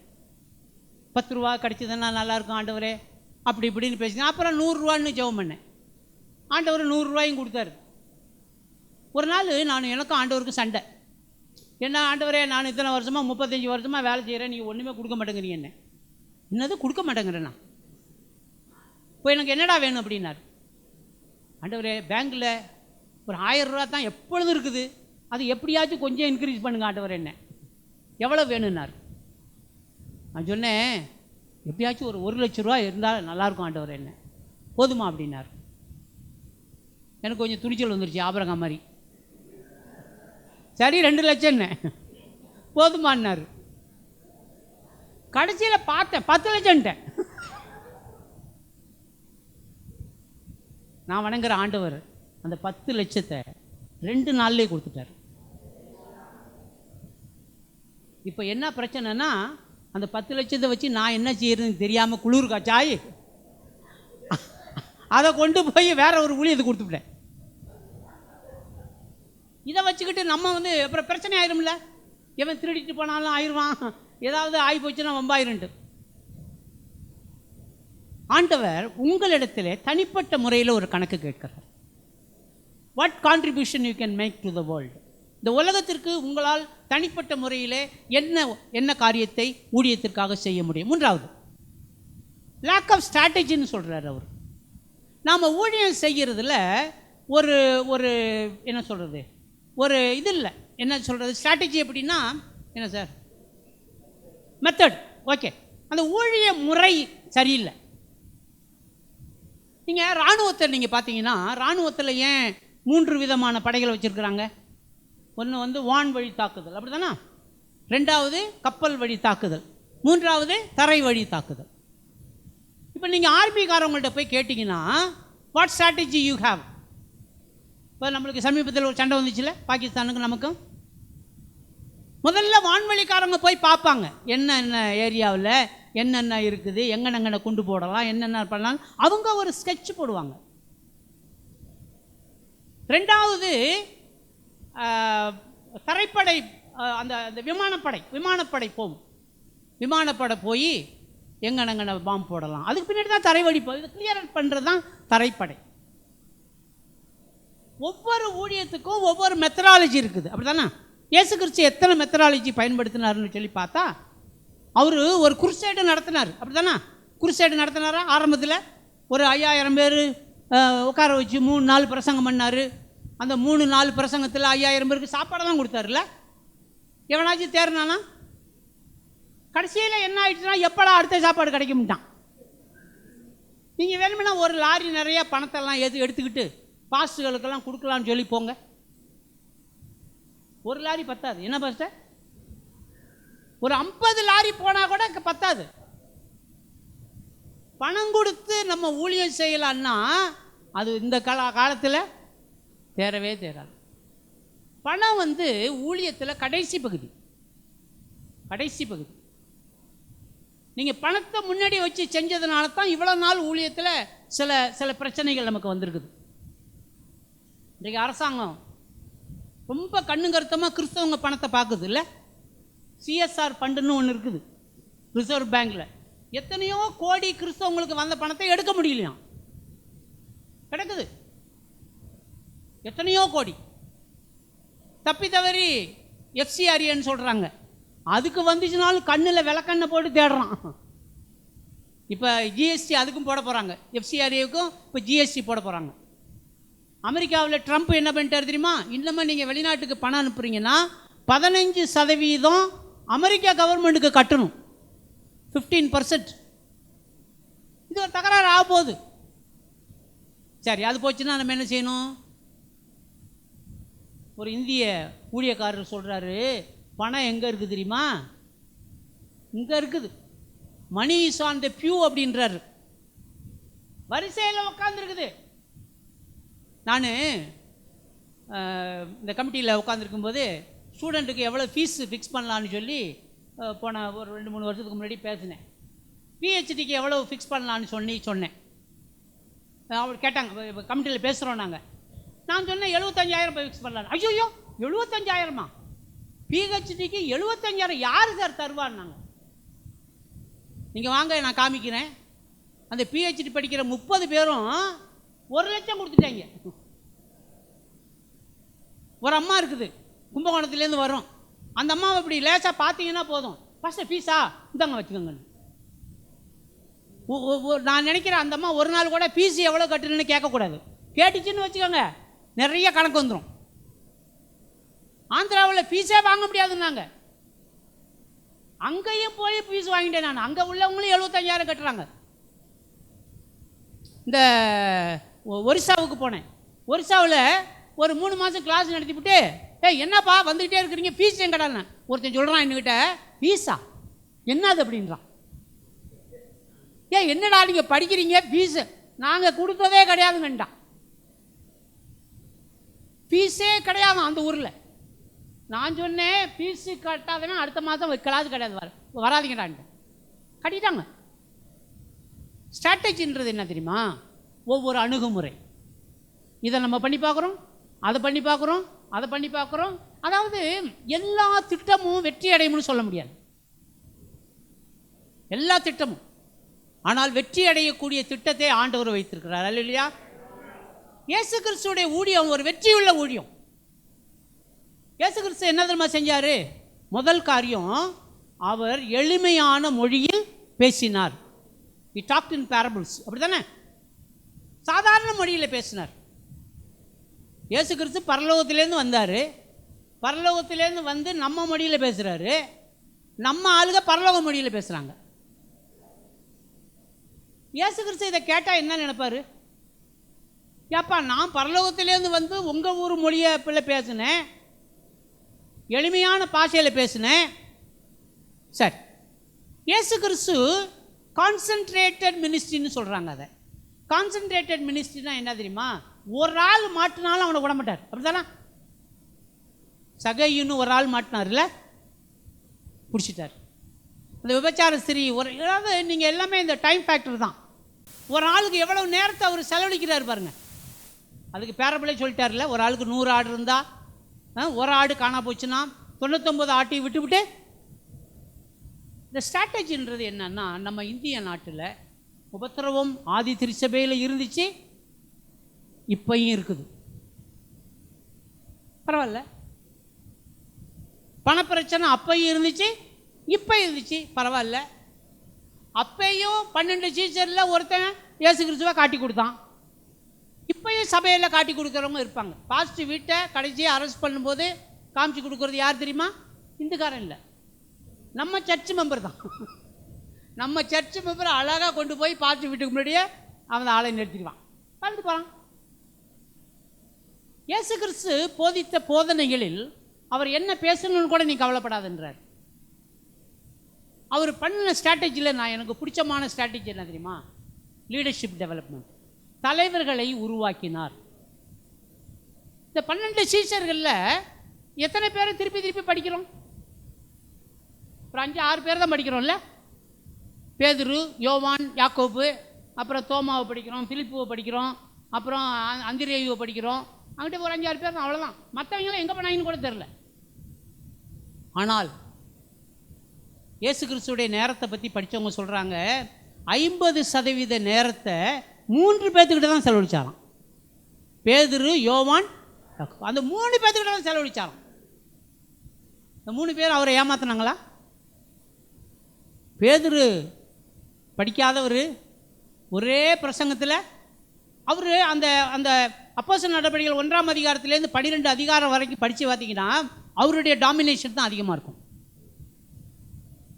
10 ரூபா கிடச்சிதுன்னா நல்லாயிருக்கும் ஆண்டவரே அப்படி இப்படின்னு பேசினேன். அப்புறம் 100 ரூபான்னு ஜெபம் பண்ணேன். ஆண்டவர் 100 ரூபாயும் கொடுத்தாரு. ஒரு நாள் நான் எனக்கும் ஆண்டவருக்கு சண்டை. என்ன ஆண்டவரே, நான் இத்தனை வருஷமாக 35 வருஷமாக வேலை செய்கிறேன், நீங்கள் ஒன்றுமே கொடுக்க மாட்டேங்கிறீங்க. என்ன என்னது கொடுக்க மாட்டேங்கிறேண்ணா? இப்போ எனக்கு என்னடா வேணும் அப்படின்னாரு. ஆண்டவரே, பேங்க்கில் ஒரு 1000 ரூபா தான் எப்பொழுதும் இருக்குது, அது எப்படியாச்சும் கொஞ்சம் இன்க்ரீஸ் பண்ணுங்க ஆண்டவர். என்ன எவ்வளோ வேணும்னார். நான் சொன்னேன், எப்படியாச்சும் ஒரு 1 லட்ச ரூபா இருந்தால் நல்லாயிருக்கும் ஆண்டவர். என்ன போதுமா அப்படின்னார். எனக்கு கொஞ்சம் துணிச்சல் வந்துருச்சு, ஆபரகம் மாதிரி. சரி 2 லட்சம் என்ன போதுமான்னாரு. கடைசியில் பார்த்தேன் 10 லட்சம்ட்டேன். நான் வணங்குற ஆண்டவர் அந்த 10 லட்சத்தை 2 நாள்லேயே கொடுத்துட்டார். இப்போ என்ன பிரச்சனைனா, அந்த 10 லட்சத்தை வச்சு நான் என்ன செய்யறதுன்னு தெரியாமல் குளிர் காய்ச்சாய் அதை கொண்டு போய் வேற ஒரு ஊழியத்தை கொடுத்துட்டேன். இதை வச்சுக்கிட்டு நம்ம அப்புறம் பிரச்சனை ஆயிரும்ல. எவன் திருடிட்டு போனாலும் ஆயிடுவான், ஏதாவது ஆகி போச்சுன்னா வம்பாயிருண்டு. ஆண்டவர் உங்களிடத்தில் தனிப்பட்ட முறையில் ஒரு கணக்கு கேட்கிறார். What contribution you can make to the world. இந்த உலகத்திற்கு உங்களால் தனிப்பட்ட முறையில் என்ன காரியத்தை ஊழியத்திற்காக செய்ய முடியும். 3வது, லேக் ஆஃப் ஸ்ட்ராட்டஜின்னு சொல்கிறார் அவர். நாம் ஊழியம் செய்கிறதுல ஒரு ஒரு என்ன சொல்கிறது, ஒரு இது இல்லை. என்ன சொல்கிறது, ஸ்ட்ராட்டஜி எப்படின்னா என்ன சார், மெத்தட். ஓகே, அந்த ஊழிய முறை சரியில்லை. நீங்கள் இராணுவத்தை பார்த்தீங்கன்னா, இராணுவத்தில் ஏன் 3 விதமான படைகளை வச்சுருக்குறாங்க. ஒன்று வான் வழி தாக்குதல், அப்படி தானே? 2வது கப்பல் வழி தாக்குதல், 3வது தரை வழி தாக்குதல். இப்போ நீங்கள் ஆர்மிக்காரவங்கள்ட்ட போய் கேட்டிங்கன்னா, வாட் ஸ்ட்ராட்டஜி யூ ஹேவ். இப்போ நம்மளுக்கு சமீபத்தில் ஒரு சண்டை வந்துச்சுல பாகிஸ்தானுக்கு நமக்கும். முதல்ல வான்வழிக்காரங்க போய் பார்ப்பாங்க, என்னென்ன ஏரியாவில் என்னென்ன இருக்குது, எங்கெங்கன கொண்டு போடலாம், என்னென்ன பண்ணலாம், அவங்க ஒரு ஸ்கெட்ச் போடுவாங்க. 2வது தரைப்படை, அந்த விமானப்படை போகும். விமானப்படை போய் எங்கெங்கன பாம்பு போடலாம், அதுக்கு பின்னாடி தான் தரைவழி இது கிளியர் பண்ணுறது தான் தரைப்படை. ஒவ்வொரு ஊழியத்துக்கும் ஒவ்வொரு மெத்தடாலஜி இருக்குது, அப்படி தானே? இயேசு கிறிஸ்து எத்தனை மெத்தடாலஜி பயன்படுத்தினார்னு சொல்லி பார்த்தா, அவர் ஒரு குருசேடு நடத்தினார், அப்படி தானே? குருசேடு நடத்தினாரா? ஆரம்பத்தில் ஒரு 5000 பேர் உட்கார வச்சு 3 நாள் பிரசங்கம் பண்ணார். அந்த 3 நாள் பிரசங்கத்தில் 5000 பேருக்கு சாப்பாடெல்லாம் கொடுத்தாருல்ல. எவனாச்சும் தேர்னானா? கடைசியில் என்ன ஆயிடுச்சுன்னா, எப்படா அடுத்த சாப்பாடு கிடைக்கும்ட்டான். நீங்கள் வேணுமென்னா ஒரு லாரி நிறைய பணத்தெல்லாம் எடுத்துக்கிட்டு பாஸ்டுகளுக்கெல்லாம் கொடுக்கலான்னு சொல்லி போங்க. ஒரு லாரி பத்தாது. என்ன பாஸ்டர், ஒரு 50 லாரி போனால் கூட பத்தாது. பணம் கொடுத்து நம்ம ஊழியம் செய்யலான்னா அது இந்த காலத்தில் தேரவே தேராது. பணம் ஊழியத்தில் கடைசி பகுதி. நீங்கள் பணத்தை முன்னாடி வச்சு செஞ்சதுனால தான் இவ்வளோ நாள் ஊழியத்தில் சில சில பிரச்சனைகள் நமக்கு வந்திருக்குது. இன்றைக்கு அரசாங்கம் ரொம்ப கண்ணுங்கருத்தமாக கிறிஸ்தவங்க பணத்தை பார்க்குது இல்லை. சிஎஸ்ஆர் ஃபண்டுன்னு ஒன்று இருக்குது ரிசர்வ் பேங்கில். எத்தனையோ கோடி கிறிஸ்தவங்களுக்கு வந்த பணத்தை எடுக்க முடியலையாம், கிடக்குது எத்தனையோ கோடி. தப்பி தவறி எஃப்சிஆர்ஏன்னு சொல்கிறாங்க, அதுக்கு வந்துச்சுனாலும் கண்ணில் விளக்கண்ணை போட்டு தேடுறான். இப்போ ஜிஎஸ்டி அதுக்கும் போட போகிறாங்க, எஃப்சிஆர்ஏவுக்கும் இப்போ ஜிஎஸ்டி போட போகிறாங்க. அமெரிக்காவில் ட்ரம்ப் என்ன பண்ணிட்டார் தெரியுமா? இன்னமும் நீங்கள் வெளிநாட்டுக்கு பணம் அனுப்புறீங்கன்னா 15% அமெரிக்கா கவர்மெண்ட்டுக்கு கட்டணும், 15%. இது ஒரு தகராறு ஆக போகுது. சரி, அது போச்சுன்னா நம்ம என்ன செய்யணும்? ஒரு இந்திய ஊழியக்காரர் சொல்கிறாரு, பணம் எங்கே இருக்குது தெரியுமா? இங்கே இருக்குது, மணி இஸ் ஆன் த பியூ அப்படின்றாரு. வரிசையில் உட்காந்துருக்குது. நான் இந்த கமிட்டியில் உட்காந்துருக்கும்போது ஸ்டூடெண்ட்டுக்கு எவ்வளோ ஃபீஸ் ஃபிக்ஸ் பண்ணலான்னு சொல்லி போன ஒரு 2-3 வருஷத்துக்கு முன்னாடி பேசினேன். பிஹெச்டிக்கு எவ்வளோ ஃபிக்ஸ் பண்ணலான்னு சொன்னேன். அவர் கேட்டாங்க, கமிட்டியில் பேசுகிறோம் நாங்கள். நான் சொன்னேன் 75,000 ஃபிக்ஸ் பண்ணலாம். ஐயோ 75,000மா? பிஹெச்டிக்கு 75,000 யார் சார் தருவான்னாங்க. நீங்கள் வாங்க நான் காமிக்கிறேன். அந்த பிஹெச்டி படிக்கிற 30 பேரும் 1 லட்சம் கொடுத்துட்டாங்க. ஒரு அம்மா இருக்குது, கும்பகோணத்துலேருந்து வரும். அந்த அம்மாவை இப்படி லேசாக பார்த்தீங்கன்னா போதும், ஃபஸ்ட்டு ஃபீஸா இந்தாங்க வச்சுக்கோங்க. நான் நினைக்கிறேன் அந்த அம்மா ஒரு நாள் கூட ஃபீஸ் எவ்வளோ கட்டுறேன்னு கேட்கக்கூடாது. கேட்டுச்சுன்னு வச்சுக்கோங்க, நிறைய கணக்கு வந்துடும். ஆந்திராவில் ஃபீஸே வாங்க முடியாதுன்னாங்க. அங்கேயும் போய் ஃபீஸ் வாங்கிட்டேன் நான். அங்கே உள்ளவங்களும் 75,000 கட்டுறாங்க. இந்த ஒரிசாவுக்கு போனேன். ஒரிசாவில் ஒரு 3 மாதம் கிளாஸ் நடத்திவிட்டு, என்னப்பா வந்துக்கிட்டே இருக்கிறீங்க, ஃபீஸ் எங்கடான்னு ஒருத்தன் சொல்கிறான் என்கிட்ட. ஃபீஸா என்னது அப்படின்றான். என்னடா நீங்கள் படிக்கிறீங்க, ஃபீஸு நாங்கள் கொடுத்ததே கிடையாதுங்கண்டான். ஃபீஸே கிடையாது அந்த ஊரில். நான் சொன்னேன், ஃபீஸு கட்டாதவன் அடுத்த மாதம் கிளாஸ் கிடையாது, வராதிங்கடான்ட்டு. கட்டிட்டாங்க. ஸ்ட்ராட்டஜின்றது என்ன தெரியுமா? ஒவ்வொரு அணுகுமுறை. இதை நம்ம பண்ணி பார்க்குறோம், அதை பண்ணி பார்க்குறோம், அதை பண்ணி பார்க்குறோம். அதாவது எல்லா திட்டமும் வெற்றி அடையும்னு சொல்ல முடியாது, எல்லா திட்டமும். ஆனால் வெற்றி அடையக்கூடிய திட்டத்தை ஆண்டவர் வைத்திருக்கிறார், இல்லையா? இயேசு கிறிஸ்துடைய ஊழியம் ஒரு வெற்றியுள்ள ஊழியம். இயேசு கிறிஸ்து என்ன தெரியுமா செஞ்சார்? முதல் காரியம், அவர் எளிமையான மொழியில் பேசினார். He talked in parables. அப்படி தானே? சாதாரண மொழியில் பேசினார். இயேசு கிறிஸ்து பரலோகத்திலேருந்து வந்தார். பரலோகத்திலேருந்து வந்து நம்ம மொழியில் பேசுகிறாரு. நம்ம ஆளுங்க பரலோக மொழியில் பேசுகிறாங்க. இயேசு கிறிஸ்து இதை கேட்டால் என்ன நினைப்பார்? ஏப்பா, நான் பரலோகத்திலேருந்து வந்து உங்கள் ஊர் மொழியை பிள்ளை பேசினேன், எளிமையான பாஷையில் பேசினேன். சரி, இயேசு கிறிஸ்து கான்சன்ட்ரேட்டட் மினிஸ்ட்ரின்னு சொல்கிறாங்க. அதை கான்சன்ட்ரேட்டட் மினிஸ்ட்ரினா என்ன தெரியுமா? ஒரு ஆள் மாட்டினாலும் அவனை விட மாட்டார், அப்படி தானே? சகையுன்னு ஒரு ஆள் மாட்டினார்ல, பிடிச்சிட்டார். அந்த விபச்சார ஸ்திரீ ஒரு, அதாவது நீங்கள் எல்லாமே இந்த டைம் ஃபேக்டர் தான். ஒரு ஆளுக்கு எவ்வளோ நேரத்தை அவர் செலவழிக்கிறார் பாருங்க. அதுக்கு பேரபிளே சொல்லிட்டார்ல, ஒரு ஆளுக்கு 100 ஆடு இருந்தால் ஒரு ஆடு காணா போச்சுன்னா 99 ஆட்டை விட்டுவிட்டு. இந்த ஸ்ட்ராட்டஜின்றது என்னன்னா, நம்ம இந்திய நாட்டில் உபத்திரவம் ஆதி திருச்சபையில் இருந்துச்சு, இப்பையும் இருக்குது. பரவாயில்ல. பணப்பிரச்சனை அப்பையும் இருந்துச்சு, இப்போ இருந்துச்சு, பரவாயில்ல. அப்பையும் 12 சீசரில் ஒருத்தன் இயேசு கிறிஸ்துவை காட்டி கொடுத்தான். இப்பையும் சபையில் காட்டி கொடுக்குறவங்க இருப்பாங்க. பாஸ்ட் வீட்டை கடைசியாக அரெஸ்ட் பண்ணும்போது காமிச்சு கொடுக்குறது யார் தெரியுமா? இந்துக்காரன் இல்லை, நம்ம சர்ச் மெம்பர் தான். நம்ம சர்ச் மெம்பரை அழகாக கொண்டு போய் பாஸ்ட் வீட்டுக்கு முன்னாடியே அவன் ஆளை நிறுத்திடுவான், பார்த்துட்டு போகிறான். இயேசு கிறிஸ்து போதித்த போதனைகளில் அவர் என்ன பேசணும்னு கூட நீ கவலைப்படாதுன்றார். அவர் பண்ணின ஸ்ட்ராட்டஜியில் நான் எனக்கு பிடிச்சமான ஸ்ட்ராட்டஜி என்ன தெரியுமா? Leadership development. தலைவர்களை உருவாக்கினார். இந்த 12 சீஷர்களில் எத்தனை பேரை திருப்பி திருப்பி படிக்கிறோம்? ஒரு 5-6 பேர் தான் படிக்கிறோம்ல. பேதுரு, யோவான், யாக்கோபு, அப்புறம் தோமாவை படிக்கிறோம், பிலிப்புவை படிக்கிறோம், அப்புறம் அந்திரேயுவை படிக்கிறோம். அங்கிட்ட ஒரு 5-6 பேர், அவ்வளோதான். மற்றவங்களும் எங்கே போனாங்கன்னு கூட தெரில. ஆனால் இயேசு கிறிஸ்துடைய நேரத்தை பற்றி படித்தவங்க சொல்கிறாங்க, 50% நேரத்தை 3 பேர்த்துக்கிட்ட தான் செலவழிச்சாராம். பேதுரு, யோவான், அந்த 3 பேர்த்துக்கிட்ட தான் செலவழிச்சாராம். இந்த 3 பேர் அவரை ஏமாத்தினாங்களா? பேதுரு படிக்காதவர், ஒரே பிரசங்கத்தில் அவர் அந்த அந்த அப்போஸ்தலர் நடவடிக்கைகள் 1ஆம் அதிகாரத்திலேருந்து 12 அதிகாரம் வரைக்கும் படித்து பார்த்தீங்கன்னா அவருடைய டாமினேஷன் தான் அதிகமாக இருக்கும்.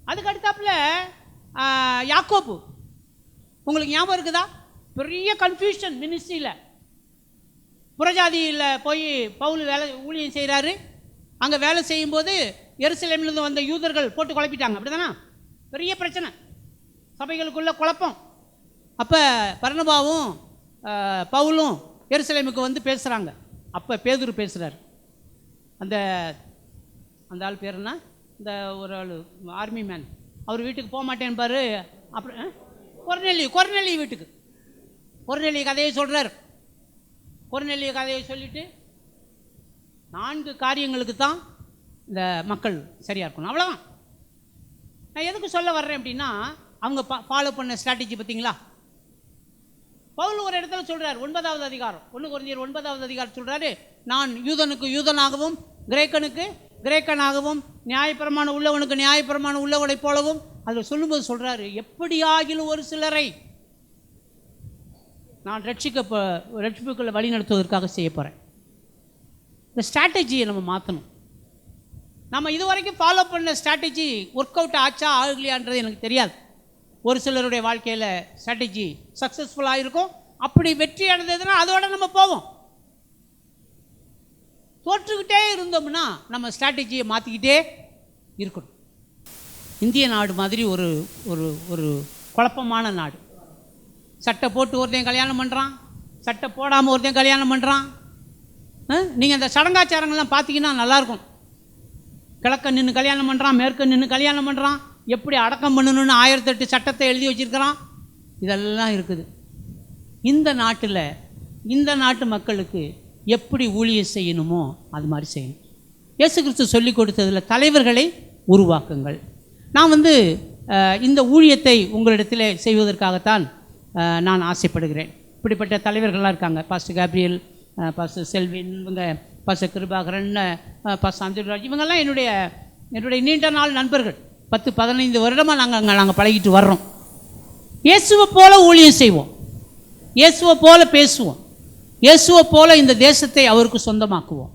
அதுக்கு அடுத்தாப்புல யாக்கோபு, உங்களுக்கு ஞாபகம் இருக்குதா? பெரிய கன்ஃபியூஷன் மினிஸ்ட்ரியில். புறஜாதியில் போய் பவுல் ஊழியம் செய்கிறாரு. அங்கே வேலை செய்யும்போது எருசலேமிலிருந்து வந்த யூதர்கள் போட்டு குழப்பிட்டாங்க. அப்படி தானே? பெரிய பிரச்சனை, சபைகளுக்குள்ள குழப்பம். அப்போ பர்னபாவும் பவுலும் எருசலேமுக்கு வந்து பேசுகிறாங்க. அப்போ பேதுரு பேசுகிறார். அந்த அந்த ஆள் பேர் என்ன? இந்த ஒரு ஆள் ஆர்மி மேன், அவர் வீட்டுக்கு போக மாட்டேன்பார். அப்புறம் கொர்நேலி வீட்டுக்கு கொர்நேலி கதையை சொல்கிறார். கொர்நேலி கதையை சொல்லிவிட்டு 4 காரியங்களுக்கு தான் இந்த மக்கள் சரியாக இருக்கணும், அவ்வளோதான். நான் எதுக்கு சொல்ல வர்றேன் அப்படின்னா, அவங்க ஃபாலோ பண்ண ஸ்ட்ராட்டஜி பார்த்தீங்களா? பவுல் ஒரு இடத்துல சொல்கிறார், 9வது அதிகாரம், 1 கொரிந்தியர் 9வது அதிகாரம் சொல்கிறாரு, நான் யூதனுக்கு யூதனாகவும் கிரேக்கனுக்கு கிரேக்கனாகவும் நியாயப்பிரமாணம் உள்ளவனுக்கு நியாயப்பிரமாணம் உள்ளவனை போலவும் அதில் சொல்லும்போது சொல்கிறாரு, எப்படியாகிலும் ஒரு சிலரை நான் ரட்சிப்புக்குள்ளே வழி நடத்துவதற்காக செய்ய போகிறேன். இந்த ஸ்ட்ராட்டஜியை நம்ம மாற்றணும். நம்ம இதுவரைக்கும் ஃபாலோ பண்ண ஸ்ட்ராட்டஜி ஒர்க் அவுட் ஆச்சா ஆகலையான்றது எனக்கு தெரியாது. ஒரு சிலருடைய வாழ்க்கையில் ஸ்ட்ராட்டஜி சக்ஸஸ்ஃபுல்லாக இருக்கும். அப்படி வெற்றி அடைந்ததுன்னா அதோட நம்ம போவோம். தோற்றுக்கிட்டே இருந்தோம்னா நம்ம ஸ்ட்ராட்டஜியை மாற்றிக்கிட்டே இருக்கணும். இந்திய நாடு மாதிரி ஒரு ஒரு ஒரு குழப்பமான நாடு. சட்டை போட்டு ஒருத்தையும் கல்யாணம் பண்ணுறான், சட்டை போடாமல் ஒருத்தையும் கல்யாணம் பண்ணுறான். நீங்கள் அந்த சடங்காச்சாரங்கள்லாம் பார்த்தீங்கன்னா நல்லாயிருக்கும். கிழக்க நின்று கல்யாணம் பண்ணுறான், மேற்க நின்று கல்யாணம் பண்ணுறான், எப்படி அடக்கம் பண்ணணும்னு 1008 சட்டத்தை எழுதி வச்சுருக்கிறான். இதெல்லாம் இருக்குது. இந்த நாட்டில் இந்த நாட்டு மக்களுக்கு எப்படி ஊழியம் செய்யணுமோ அது மாதிரி செய்யணும். இயேசு கிறிஸ்து சொல்லி கொடுத்ததில் தலைவர்களை உருவாக்குங்கள். நான் இந்த ஊழியத்தை உங்களிடத்தில் செய்வதற்காகத்தான் நான் ஆசைப்படுகிறேன். இப்படிப்பட்ட தலைவர்கள்லாம் இருக்காங்க. பாஸ்டர் கேப்ரியல், பாஸ்டர் செல்வின், இவங்க பாஸ்டர் கிருபாகரன், பாஸ்டர் அந்தராஜ், இவங்கெல்லாம் என்னுடைய நீண்ட நாள் நண்பர்கள். 10-15 வருடமாக நாங்கள் பழகிட்டு வர்றோம். இயேசுவை போல ஊழியம் செய்வோம், இயேசுவை போல பேசுவோம், இயேசுவை போல இந்த தேசத்தை அவருக்கு சொந்தமாக்குவோம்.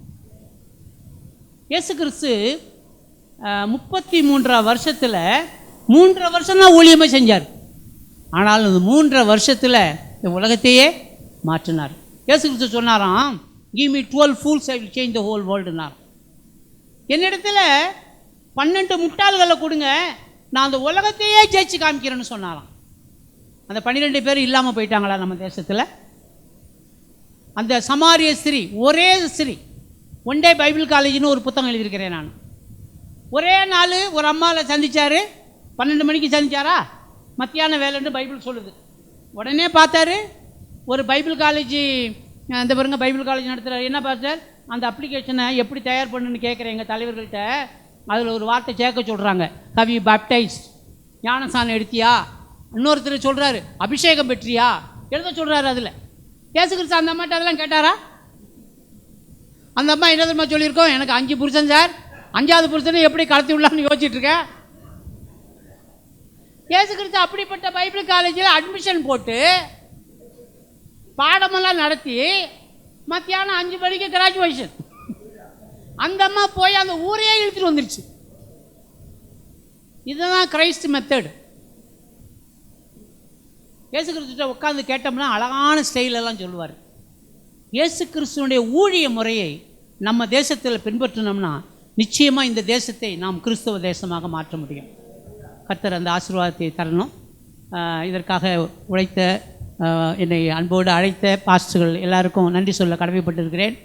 இயேசு கிறிஸ்து 33 வருஷத்தில் 3 வருஷம் தான் ஊழியமாக செஞ்சார். ஆனால் இந்த 3 வருஷத்தில் இந்த உலகத்தையே மாற்றினார். இயேசு கிறிஸ்து சொன்னாராம், give me 12 fools, I will change the whole worldனார். என்னிடத்தில் 12 முட்டாள்களை கொடுங்க, நான் அந்த உலகத்தையே ஜெயிச்சு காமிக்கிறேன்னு சொன்னாராம். அந்த 12 பேர் இல்லாமல் போயிட்டாங்களா நம்ம தேசத்தில்? அந்த சமாரிய ஸ்திரீ, ஒரே ஸ்திரீ, ஒன் டே பைபிள் காலேஜ்னு ஒரு புத்தகம் எழுதியிருக்கிறேன் நான். ஒரே நாள் ஒரு அம்மாவை சந்தித்தார். 12 மணிக்கு சந்தித்தாரா? மத்தியான வேலைன்னு பைபிள் சொல்லுது. உடனே பார்த்தாரு, ஒரு பைபிள் காலேஜ், அந்த பாருங்க பைபிள் காலேஜ் நடத்துகிறார். என்ன பார்த்தார், அந்த அப்ளிகேஷனை எப்படி தயார் பண்ணுன்னு கேட்குறேன் எங்கள் தலைவர்கள்ட்ட. அதில் ஒரு வார்த்தை சேர்க்க சொல்கிறாங்க, ஹவ் யூ பேப்டைஸ்ட், ஞானசானம் எடுத்தியா? இன்னொருத்தர் சொல்கிறாரு, அபிஷேகம் பெற்றியா? எழுத சொல்கிறாரு. அதில் இயேசு கிறிஸ்து அந்த அம்மாட்ட அதெல்லாம் கேட்டாரா? அந்த அம்மா என்ன தெரியுமா சொல்லியிருக்கோம், எனக்கு 5 புருஷன் சார், 5ஆவது புருஷனை எப்படி கடத்தி விடலான்னு யோசிச்சுட்ருக்கேன். இயேசு கிறிஸ்து அப்படிப்பட்ட பைபிள் காலேஜில் அட்மிஷன் போட்டு பாடமெல்லாம் நடத்தி மத்தியானம் 5 மணிக்கு கிராஜுவேஷன். அந்த அம்மா போய் அந்த ஊரையே இழுத்துட்டு வந்துருச்சு. இதுதான் கிரைஸ்ட் மெத்தடு. இயேசு கிறிஸ்துட்ட உட்காந்து கேட்டோம்னா அழகான ஸ்டைலெல்லாம் சொல்லுவார். இயேசு கிறிஸ்துவனுடைய ஊழிய முறையை நம்ம தேசத்தில் பின்பற்றினோம்னா நிச்சயமாக இந்த தேசத்தை நாம் கிறிஸ்தவ தேசமாக மாற்ற முடியும். கர்த்தர் அந்த ஆசீர்வாதத்தை தரணும். இதற்காக உழைத்த, என்னை அன்போடு அழைத்த பாஸ்டர்கள் எல்லாருக்கும் நன்றி சொல்ல கடமைப்பட்டிருக்கிறேன்.